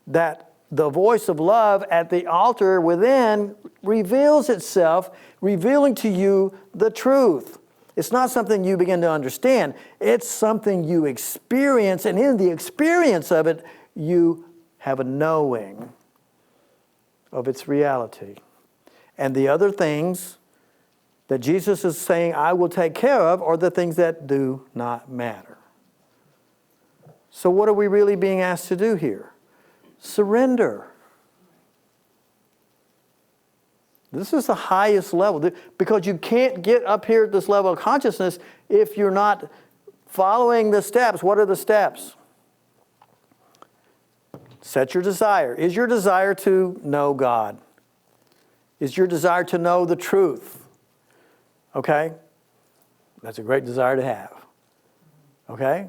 that the voice of love at the altar within reveals itself, revealing to you the truth. It's not something you begin to understand. It's something you experience, and in the experience of it, you have a knowing of its reality. And the other things that Jesus is saying I will take care of are the things that do not matter. So what are we really being asked to do here? Surrender. This is the highest level. Because you can't get up here at this level of consciousness if you're not following the steps. What are the steps? Set your desire. Is your desire to know God? Is your desire to know the truth? Okay? That's a great desire to have. Okay?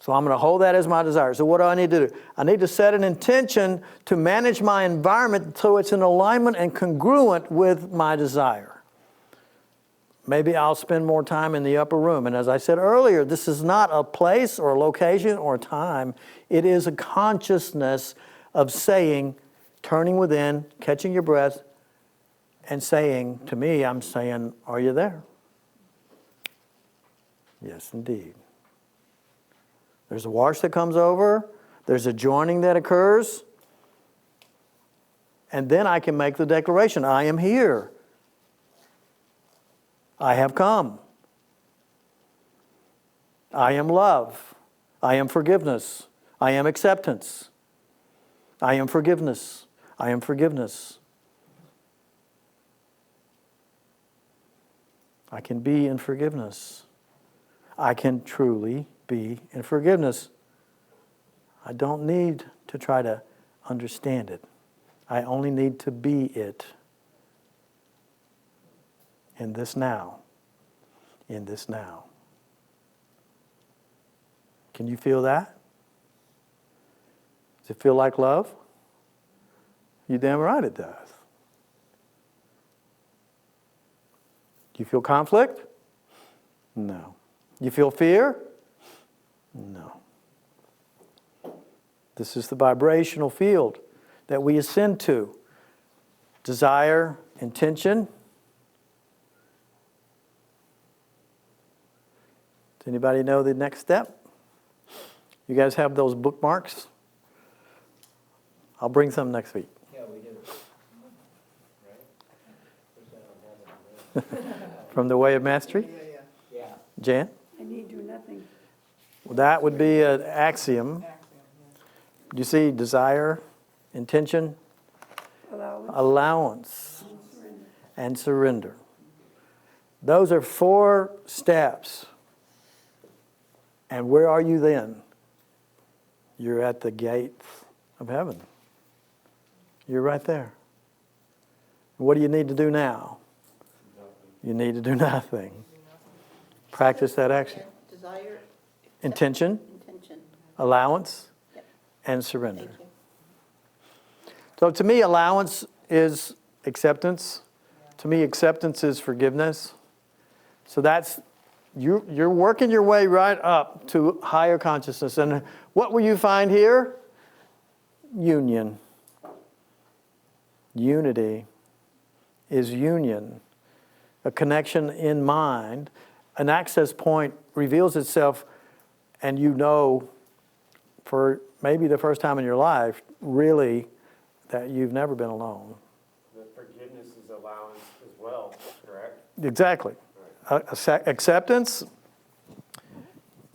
So I'm going to hold that as my desire. So what do I need to do? I need to set an intention to manage my environment so it's in alignment and congruent with my desire. Maybe I'll spend more time in the upper room. And as I said earlier, this is not a place or a location or a time. It is a consciousness of saying, turning within, catching your breath, and saying, to me, I'm saying, are you there? Yes, indeed. There's a wash that comes over. There's a joining that occurs. And then I can make the declaration, I am here. I have come. I am love. I am forgiveness. I am acceptance. I am forgiveness. I am forgiveness. I can be in forgiveness. I can truly be in forgiveness. I don't need to try to understand it. I only need to be it. In this now. In this now. Can you feel that? Does it feel like love? You damn right it does. Do you feel conflict? No. You feel fear? No. This is the vibrational field that we ascend to. Desire, intention. Does anybody know the next step? You guys have those bookmarks? I'll bring some next week. Yeah, we do. From the Way of Mastery? Yeah. Jan? I need do nothing. Well, that would be an ACIM. You see desire, intention, allowance, and surrender. Those are 4 steps. And where are you then? You're at the gates of heaven. You're right there. What do you need to do now? You need to do nothing. Practice that action. Desire, Intention, intention. allowance, Yep. and surrender. Thank you. So to me, allowance is acceptance. To me, acceptance is forgiveness. So that's, you're working your way right up to higher consciousness. And what will you find here? Union. Unity is union. A connection in mind. An access point reveals itself, and you know for maybe the first time in your life, really, that you've never been alone. The forgiveness is allowance as well, correct? Exactly. Acceptance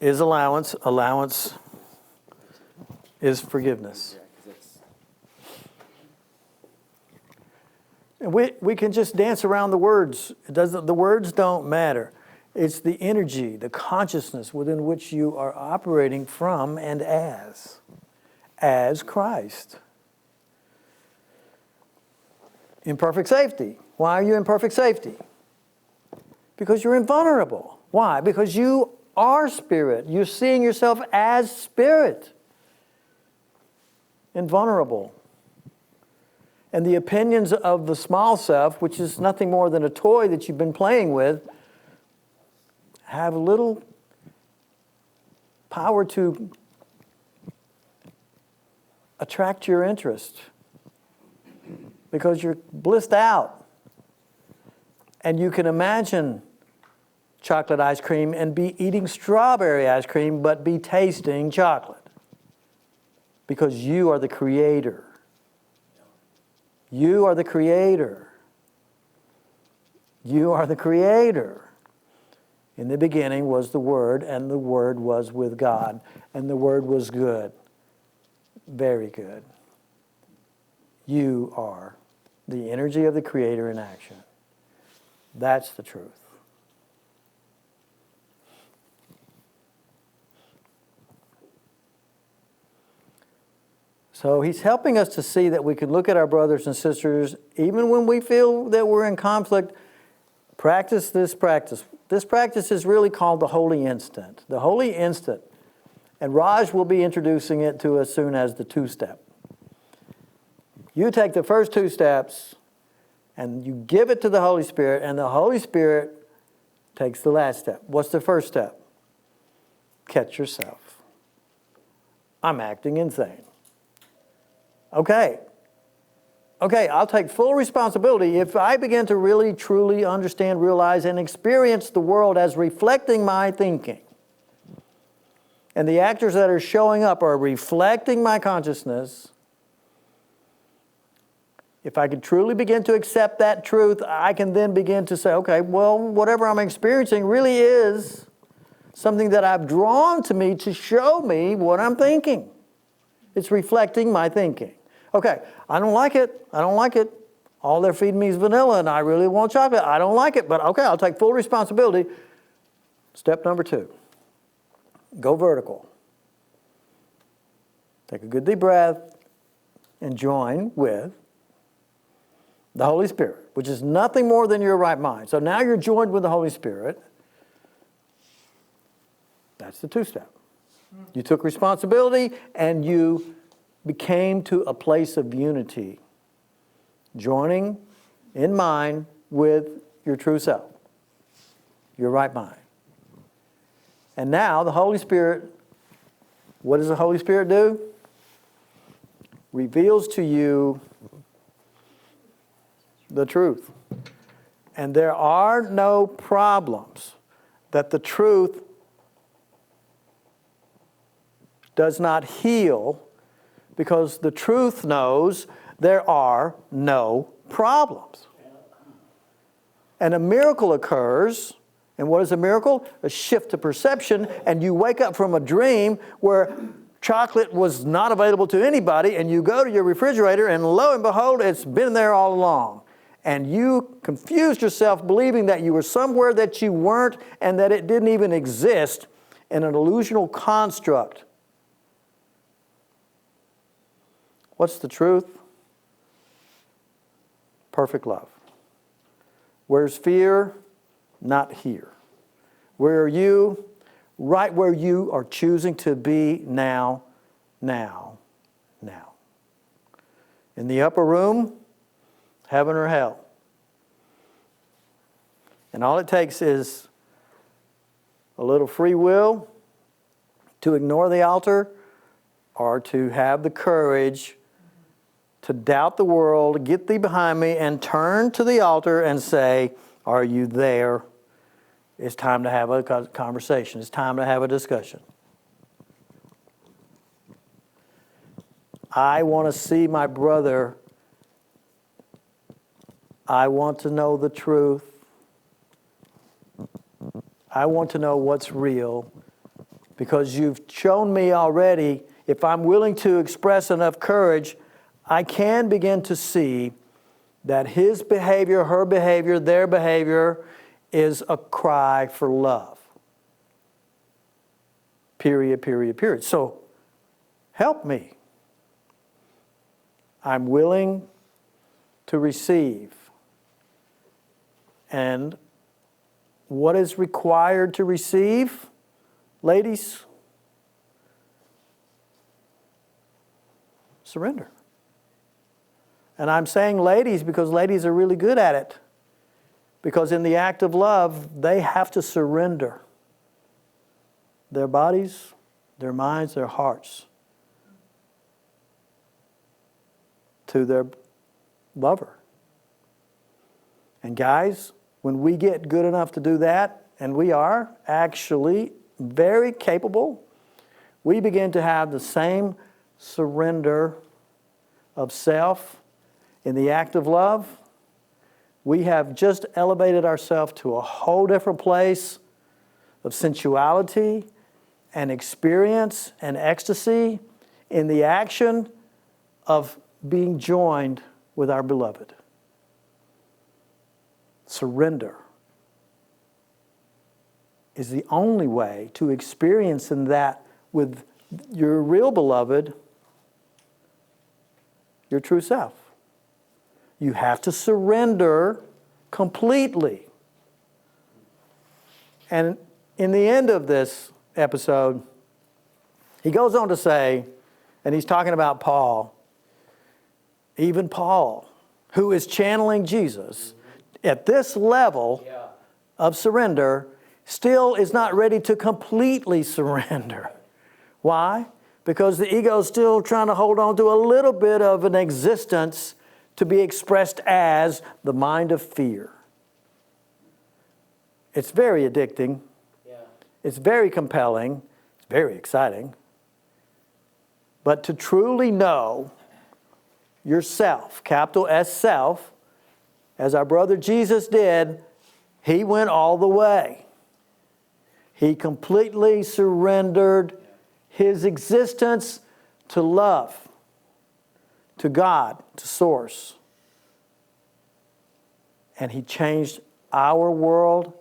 is allowance. Allowance is forgiveness. And we can just dance around the words. The words don't matter. It's the energy, the consciousness within which you are operating from and as Christ. In perfect safety. Why are you in perfect safety? Because you're invulnerable. Why? Because you are spirit. You're seeing yourself as spirit. Invulnerable. And the opinions of the small self, which is nothing more than a toy that you've been playing with, have little power to attract your interest. Because you're blissed out. And you can imagine chocolate ice cream and be eating strawberry ice cream, but be tasting chocolate. Because you are the creator. You are the creator. You are the creator. In the beginning was the Word, and the Word was with God, and the Word was good. Very good. You are The energy of the Creator in action. That's the truth. So he's helping us to see that we can look at our brothers and sisters, even when we feel that we're in conflict, practice this practice. This practice is really called the holy instant. The holy instant. And Raj will be introducing it to us soon as the two-step. You take the first two steps and you give it to the Holy Spirit, and the Holy Spirit takes the last step. What's the first step? Catch yourself. I'm acting insane. Okay, I'll take full responsibility if I begin to really, truly understand, realize, and experience the world as reflecting my thinking. And the actors that are showing up are reflecting my consciousness. If I can truly begin to accept that truth, I can then begin to say, okay, well, whatever I'm experiencing really is something that I've drawn to me to show me what I'm thinking. It's reflecting my thinking. Okay, I don't like it. All they're feeding me is vanilla and I really want chocolate. I don't like it, but okay, I'll take full responsibility. Step number 2, go vertical. Take a good deep breath and join with the Holy Spirit, which is nothing more than your right mind. So now you're joined with the Holy Spirit. That's the 2-step. You took responsibility and you became to a place of unity, joining in mind with your true self, your right mind. And now the Holy Spirit, what does the Holy Spirit do? Reveals to you the truth. And there are no problems that the truth does not heal, because the truth knows there are no problems. And a miracle occurs. And what is a miracle? A shift of perception, and you wake up from a dream where chocolate was not available to anybody, and you go to your refrigerator, and lo and behold, it's been there all along. And you confused yourself believing that you were somewhere that you weren't and that it didn't even exist in an illusional construct. What's the truth? Perfect love. Where's fear? Not here. Where are you? Right where you are choosing to be now. In the upper room, heaven or hell. And all it takes is a little free will to ignore the altar, or to have the courage to doubt the world, get thee behind me, and turn to the altar and say, are you there? It's time to have a conversation. It's time to have a discussion. I want to see my brother. I want to know the truth. I want to know what's real, because you've shown me already, if I'm willing to express enough courage, I can begin to see that his behavior, her behavior, their behavior is a cry for love. Period. So, help me. I'm willing to receive. And what is required to receive, ladies? Surrender. And I'm saying ladies because ladies are really good at it. Because in the act of love, they have to surrender their bodies, their minds, their hearts to their lover. And guys, when we get good enough to do that, and we are actually very capable, we begin to have the same surrender of self in the act of love. We have just elevated ourselves to a whole different place of sensuality and experience and ecstasy in the action of being joined with our beloved. Surrender is the only way to experience in that with your real beloved, your true self. You have to surrender completely. And in the end of this episode, he goes on to say, and he's talking about Paul, even Paul, who is channeling Jesus at this level of surrender, still is not ready to completely surrender. Why? Because the ego is still trying to hold on to a little bit of an existence to be expressed as the mind of fear. It's very addicting. It's very compelling. It's very exciting. But to truly know yourself, capital S self, as our brother Jesus did, he went all the way. He completely surrendered his existence to love, to God, to Source. And he changed our world,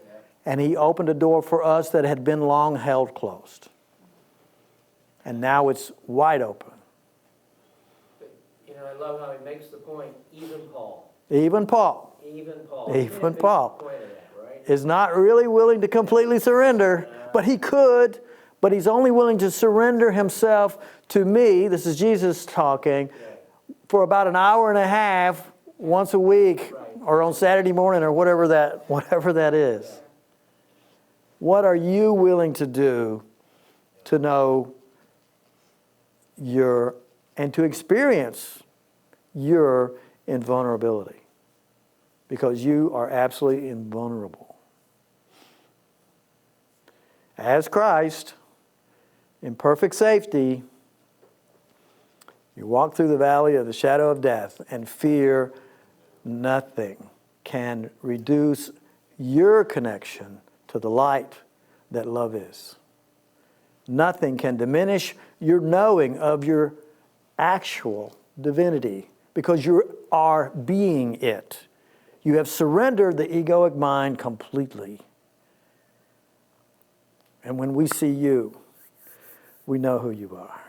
and he opened a door for us that had been long held closed. And now it's wide open. You know, I love how he makes the point, even Paul. Even Paul. Even Paul. Even Paul Point of that, right? is not really willing to completely surrender, but he could, but he's only willing to surrender himself to me, this is Jesus talking, for about an hour and a half once a week, or on Saturday morning, or whatever that is. What are you willing to do to know and to experience your invulnerability? Because you are absolutely invulnerable. As Christ, in perfect safety, you walk through the valley of the shadow of death, and fear nothing can reduce your connection to the light that love is. Nothing can diminish your knowing of your actual divinity, because you are being it. You have surrendered the egoic mind completely. And when we see you, we know who you are.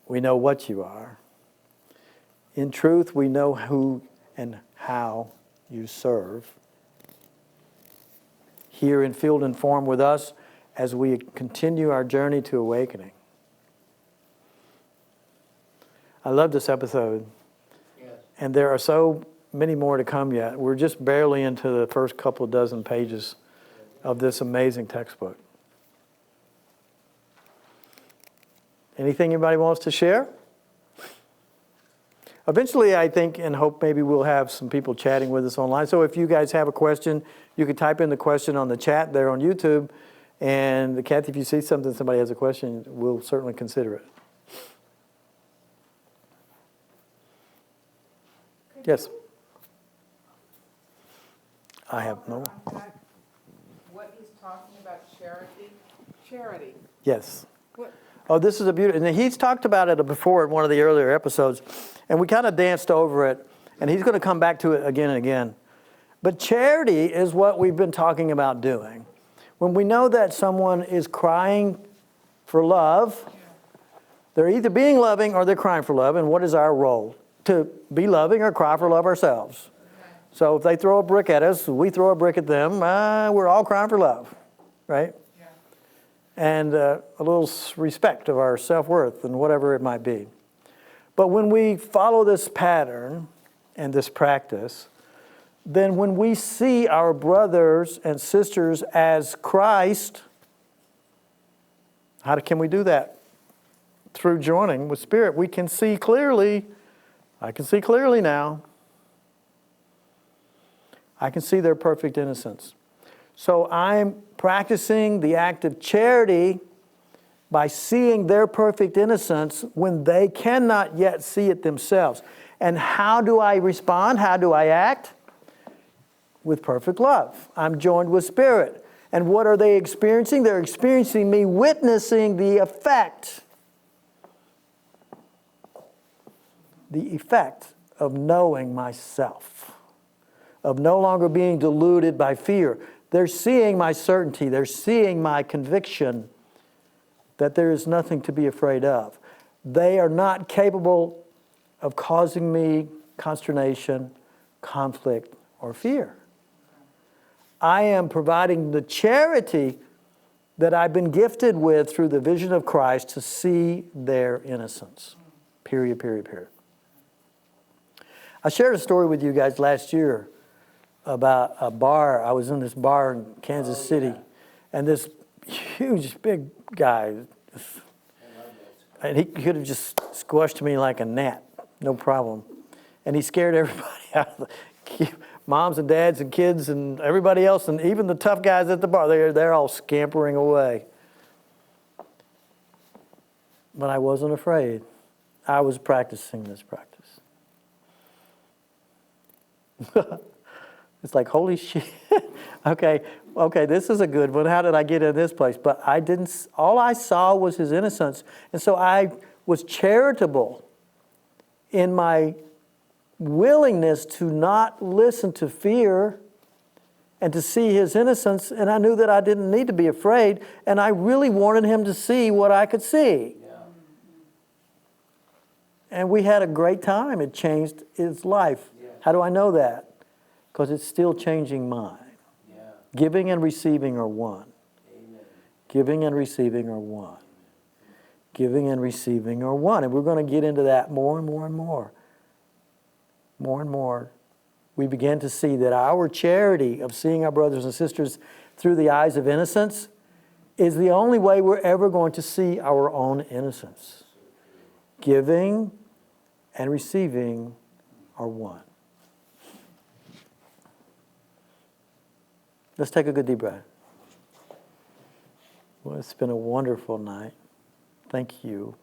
We know what you are. In truth, we know who and how you serve. Here in Field and Form with us as we continue our journey to awakening. I love this episode. Yes. And there are so many more to come yet. We're just barely into the first couple of dozen pages of this amazing textbook. Anything anybody wants to share? Eventually, I think and hope maybe we'll have some people chatting with us online. So if you guys have a question, you can type in the question on the chat there on YouTube. And Kathy, if you see something, somebody has a question, we'll certainly consider it. Yes. I have no. What he's talking about, charity. Yes. What? Oh, this is a beautiful, and he's talked about it before in one of the earlier episodes, and we kind of danced over it, and he's going to come back to it again and again. But charity is what we've been talking about doing. When we know that someone is crying for love, they're either being loving or they're crying for love, and what is our role? To be loving or cry for love ourselves. So if they throw a brick at us, we throw a brick at them, we're all crying for love, right? Yeah. And a little respect of our self-worth and whatever it might be. But when we follow this pattern and this practice, then when we see our brothers and sisters as Christ, how can we do that? Through joining with Spirit. We can see clearly. I can see clearly now. I can see their perfect innocence. So I'm practicing the act of charity by seeing their perfect innocence when they cannot yet see it themselves. And how do I respond? How do I act? With perfect love. I'm joined with Spirit. And what are they experiencing? They're experiencing me witnessing the effect of knowing myself. of no longer being deluded by fear. They're seeing my certainty. They're seeing my conviction that there is nothing to be afraid of. They are not capable of causing me consternation, conflict, or fear. I am providing the charity that I've been gifted with through the vision of Christ to see their innocence. Period, period, period. I shared a story with you guys last year about a bar. I was in this bar in Kansas City, and this huge, big guy, and he could have just squashed me like a gnat, no problem. And he scared everybody out of the moms and dads and kids and everybody else, and even the tough guys at the bar. They're all scampering away. But I wasn't afraid. I was practicing this practice. It's like, holy shit. Okay, this is a good one. How did I get in this place? But I didn't, all I saw was his innocence. And so I was charitable in my willingness to not listen to fear and to see his innocence. And I knew that I didn't need to be afraid. And I really wanted him to see what I could see. Yeah. And we had a great time. It changed his life. Yeah. How do I know that? Because it's still changing mine. Yeah. Giving and receiving are one. Amen. Giving and receiving are one. Giving and receiving are one. And we're going to get into that more and more and more. More and more. We begin to see that our charity of seeing our brothers and sisters through the eyes of innocence is the only way we're ever going to see our own innocence. Giving and receiving are one. Let's take a good deep breath. Well, it's been a wonderful night. Thank you.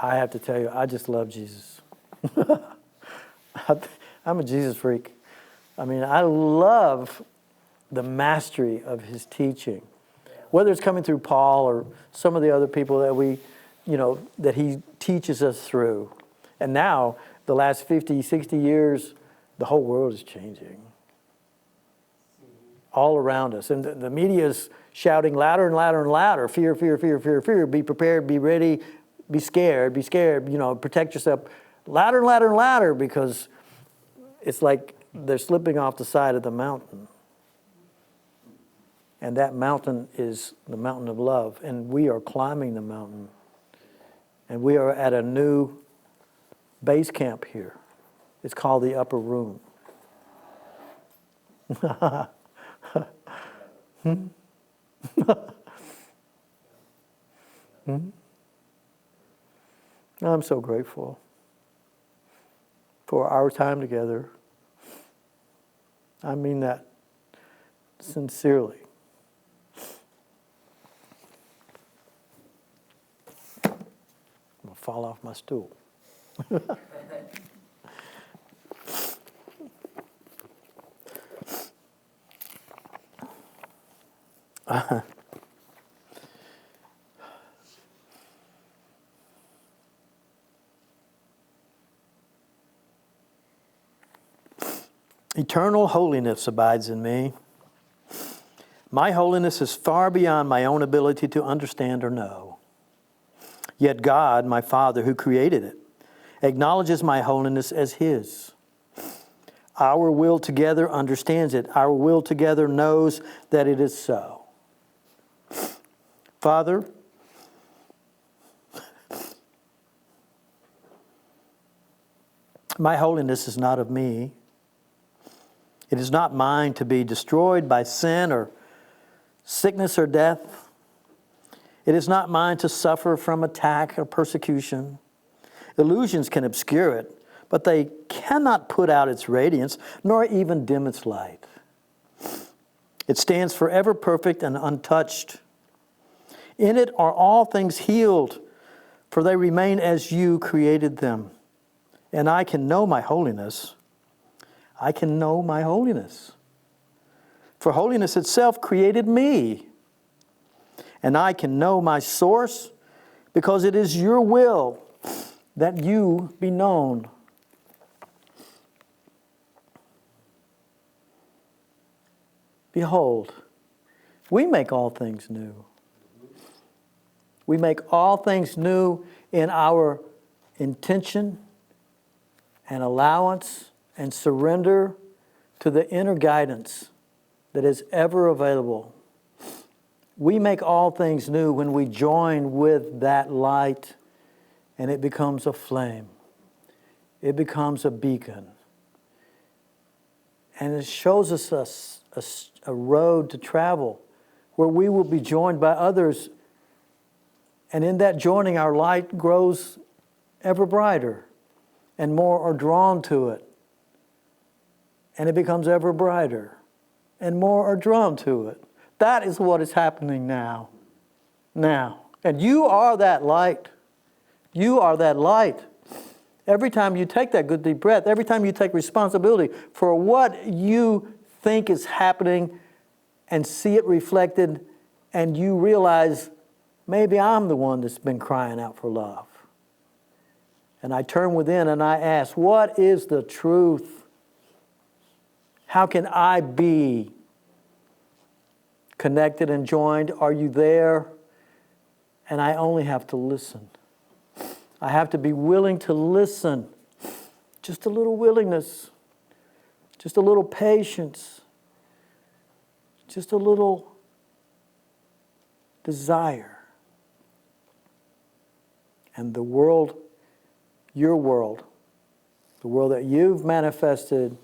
I have to tell you, I just love Jesus. I'm a Jesus freak. I mean, I love the mastery of his teaching. Whether it's coming through Paul or some of the other people that that he teaches us through. And now, the last 50, 60 years, the whole world is changing. All around us. And the media is shouting louder and louder and louder. Fear, fear, fear, fear, fear. Be prepared, be ready, be scared, protect yourself. Louder and louder and louder, because it's like they're slipping off the side of the mountain. And that mountain is the mountain of love. And we are climbing the mountain. And we are at a new base camp here. It's called the upper room. I'm so grateful for our time together. I mean that sincerely. I'm going to fall off my stool. Eternal holiness abides in me. My holiness is far beyond my own ability to understand or know. Yet God, my Father, who created it, acknowledges my holiness as His. Our will together understands it. Our will together knows that it is so. Father, my holiness is not of me. It is not mine to be destroyed by sin or sickness or death. It is not mine to suffer from attack or persecution. Illusions can obscure it, but they cannot put out its radiance, nor even dim its light. It stands forever perfect and untouched. In it are all things healed, for they remain as you created them. And I can know my holiness. I can know my holiness. For holiness itself created me. And I can know my source because it is your will that you be known. Behold, we make all things new. We make all things new in our intention and allowance and surrender to the inner guidance that is ever available. We make all things new when we join with that light, and it becomes a flame. It becomes a beacon. And it shows us a road to travel where we will be joined by others. And in that joining, our light grows ever brighter, and more are drawn to it. And it becomes ever brighter, and more are drawn to it. That is what is happening now. Now. And you are that light. You are that light. Every time you take that good deep breath, every time you take responsibility for what you think is happening and see it reflected, and you realize, maybe I'm the one that's been crying out for love. And I turn within and I ask, what is the truth? How can I be connected and joined? Are you there? And I only have to listen. I have to be willing to listen. Just a little willingness. Just a little patience. Just a little desire. And the world, your world, the world that you've manifested,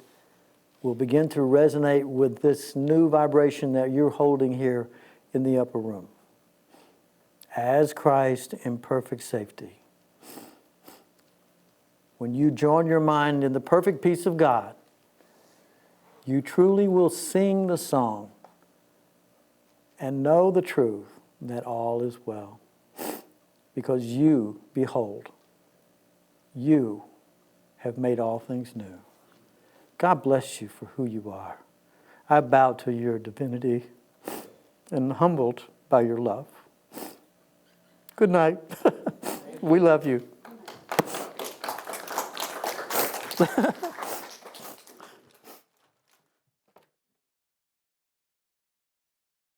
will begin to resonate with this new vibration that you're holding here in the upper room. As Christ in perfect safety. When you join your mind in the perfect peace of God, you truly will sing the song and know the truth that all is well. Because you, behold, you have made all things new. God bless you for who you are. I bow to your divinity and humbled by your love. Good night. We love you.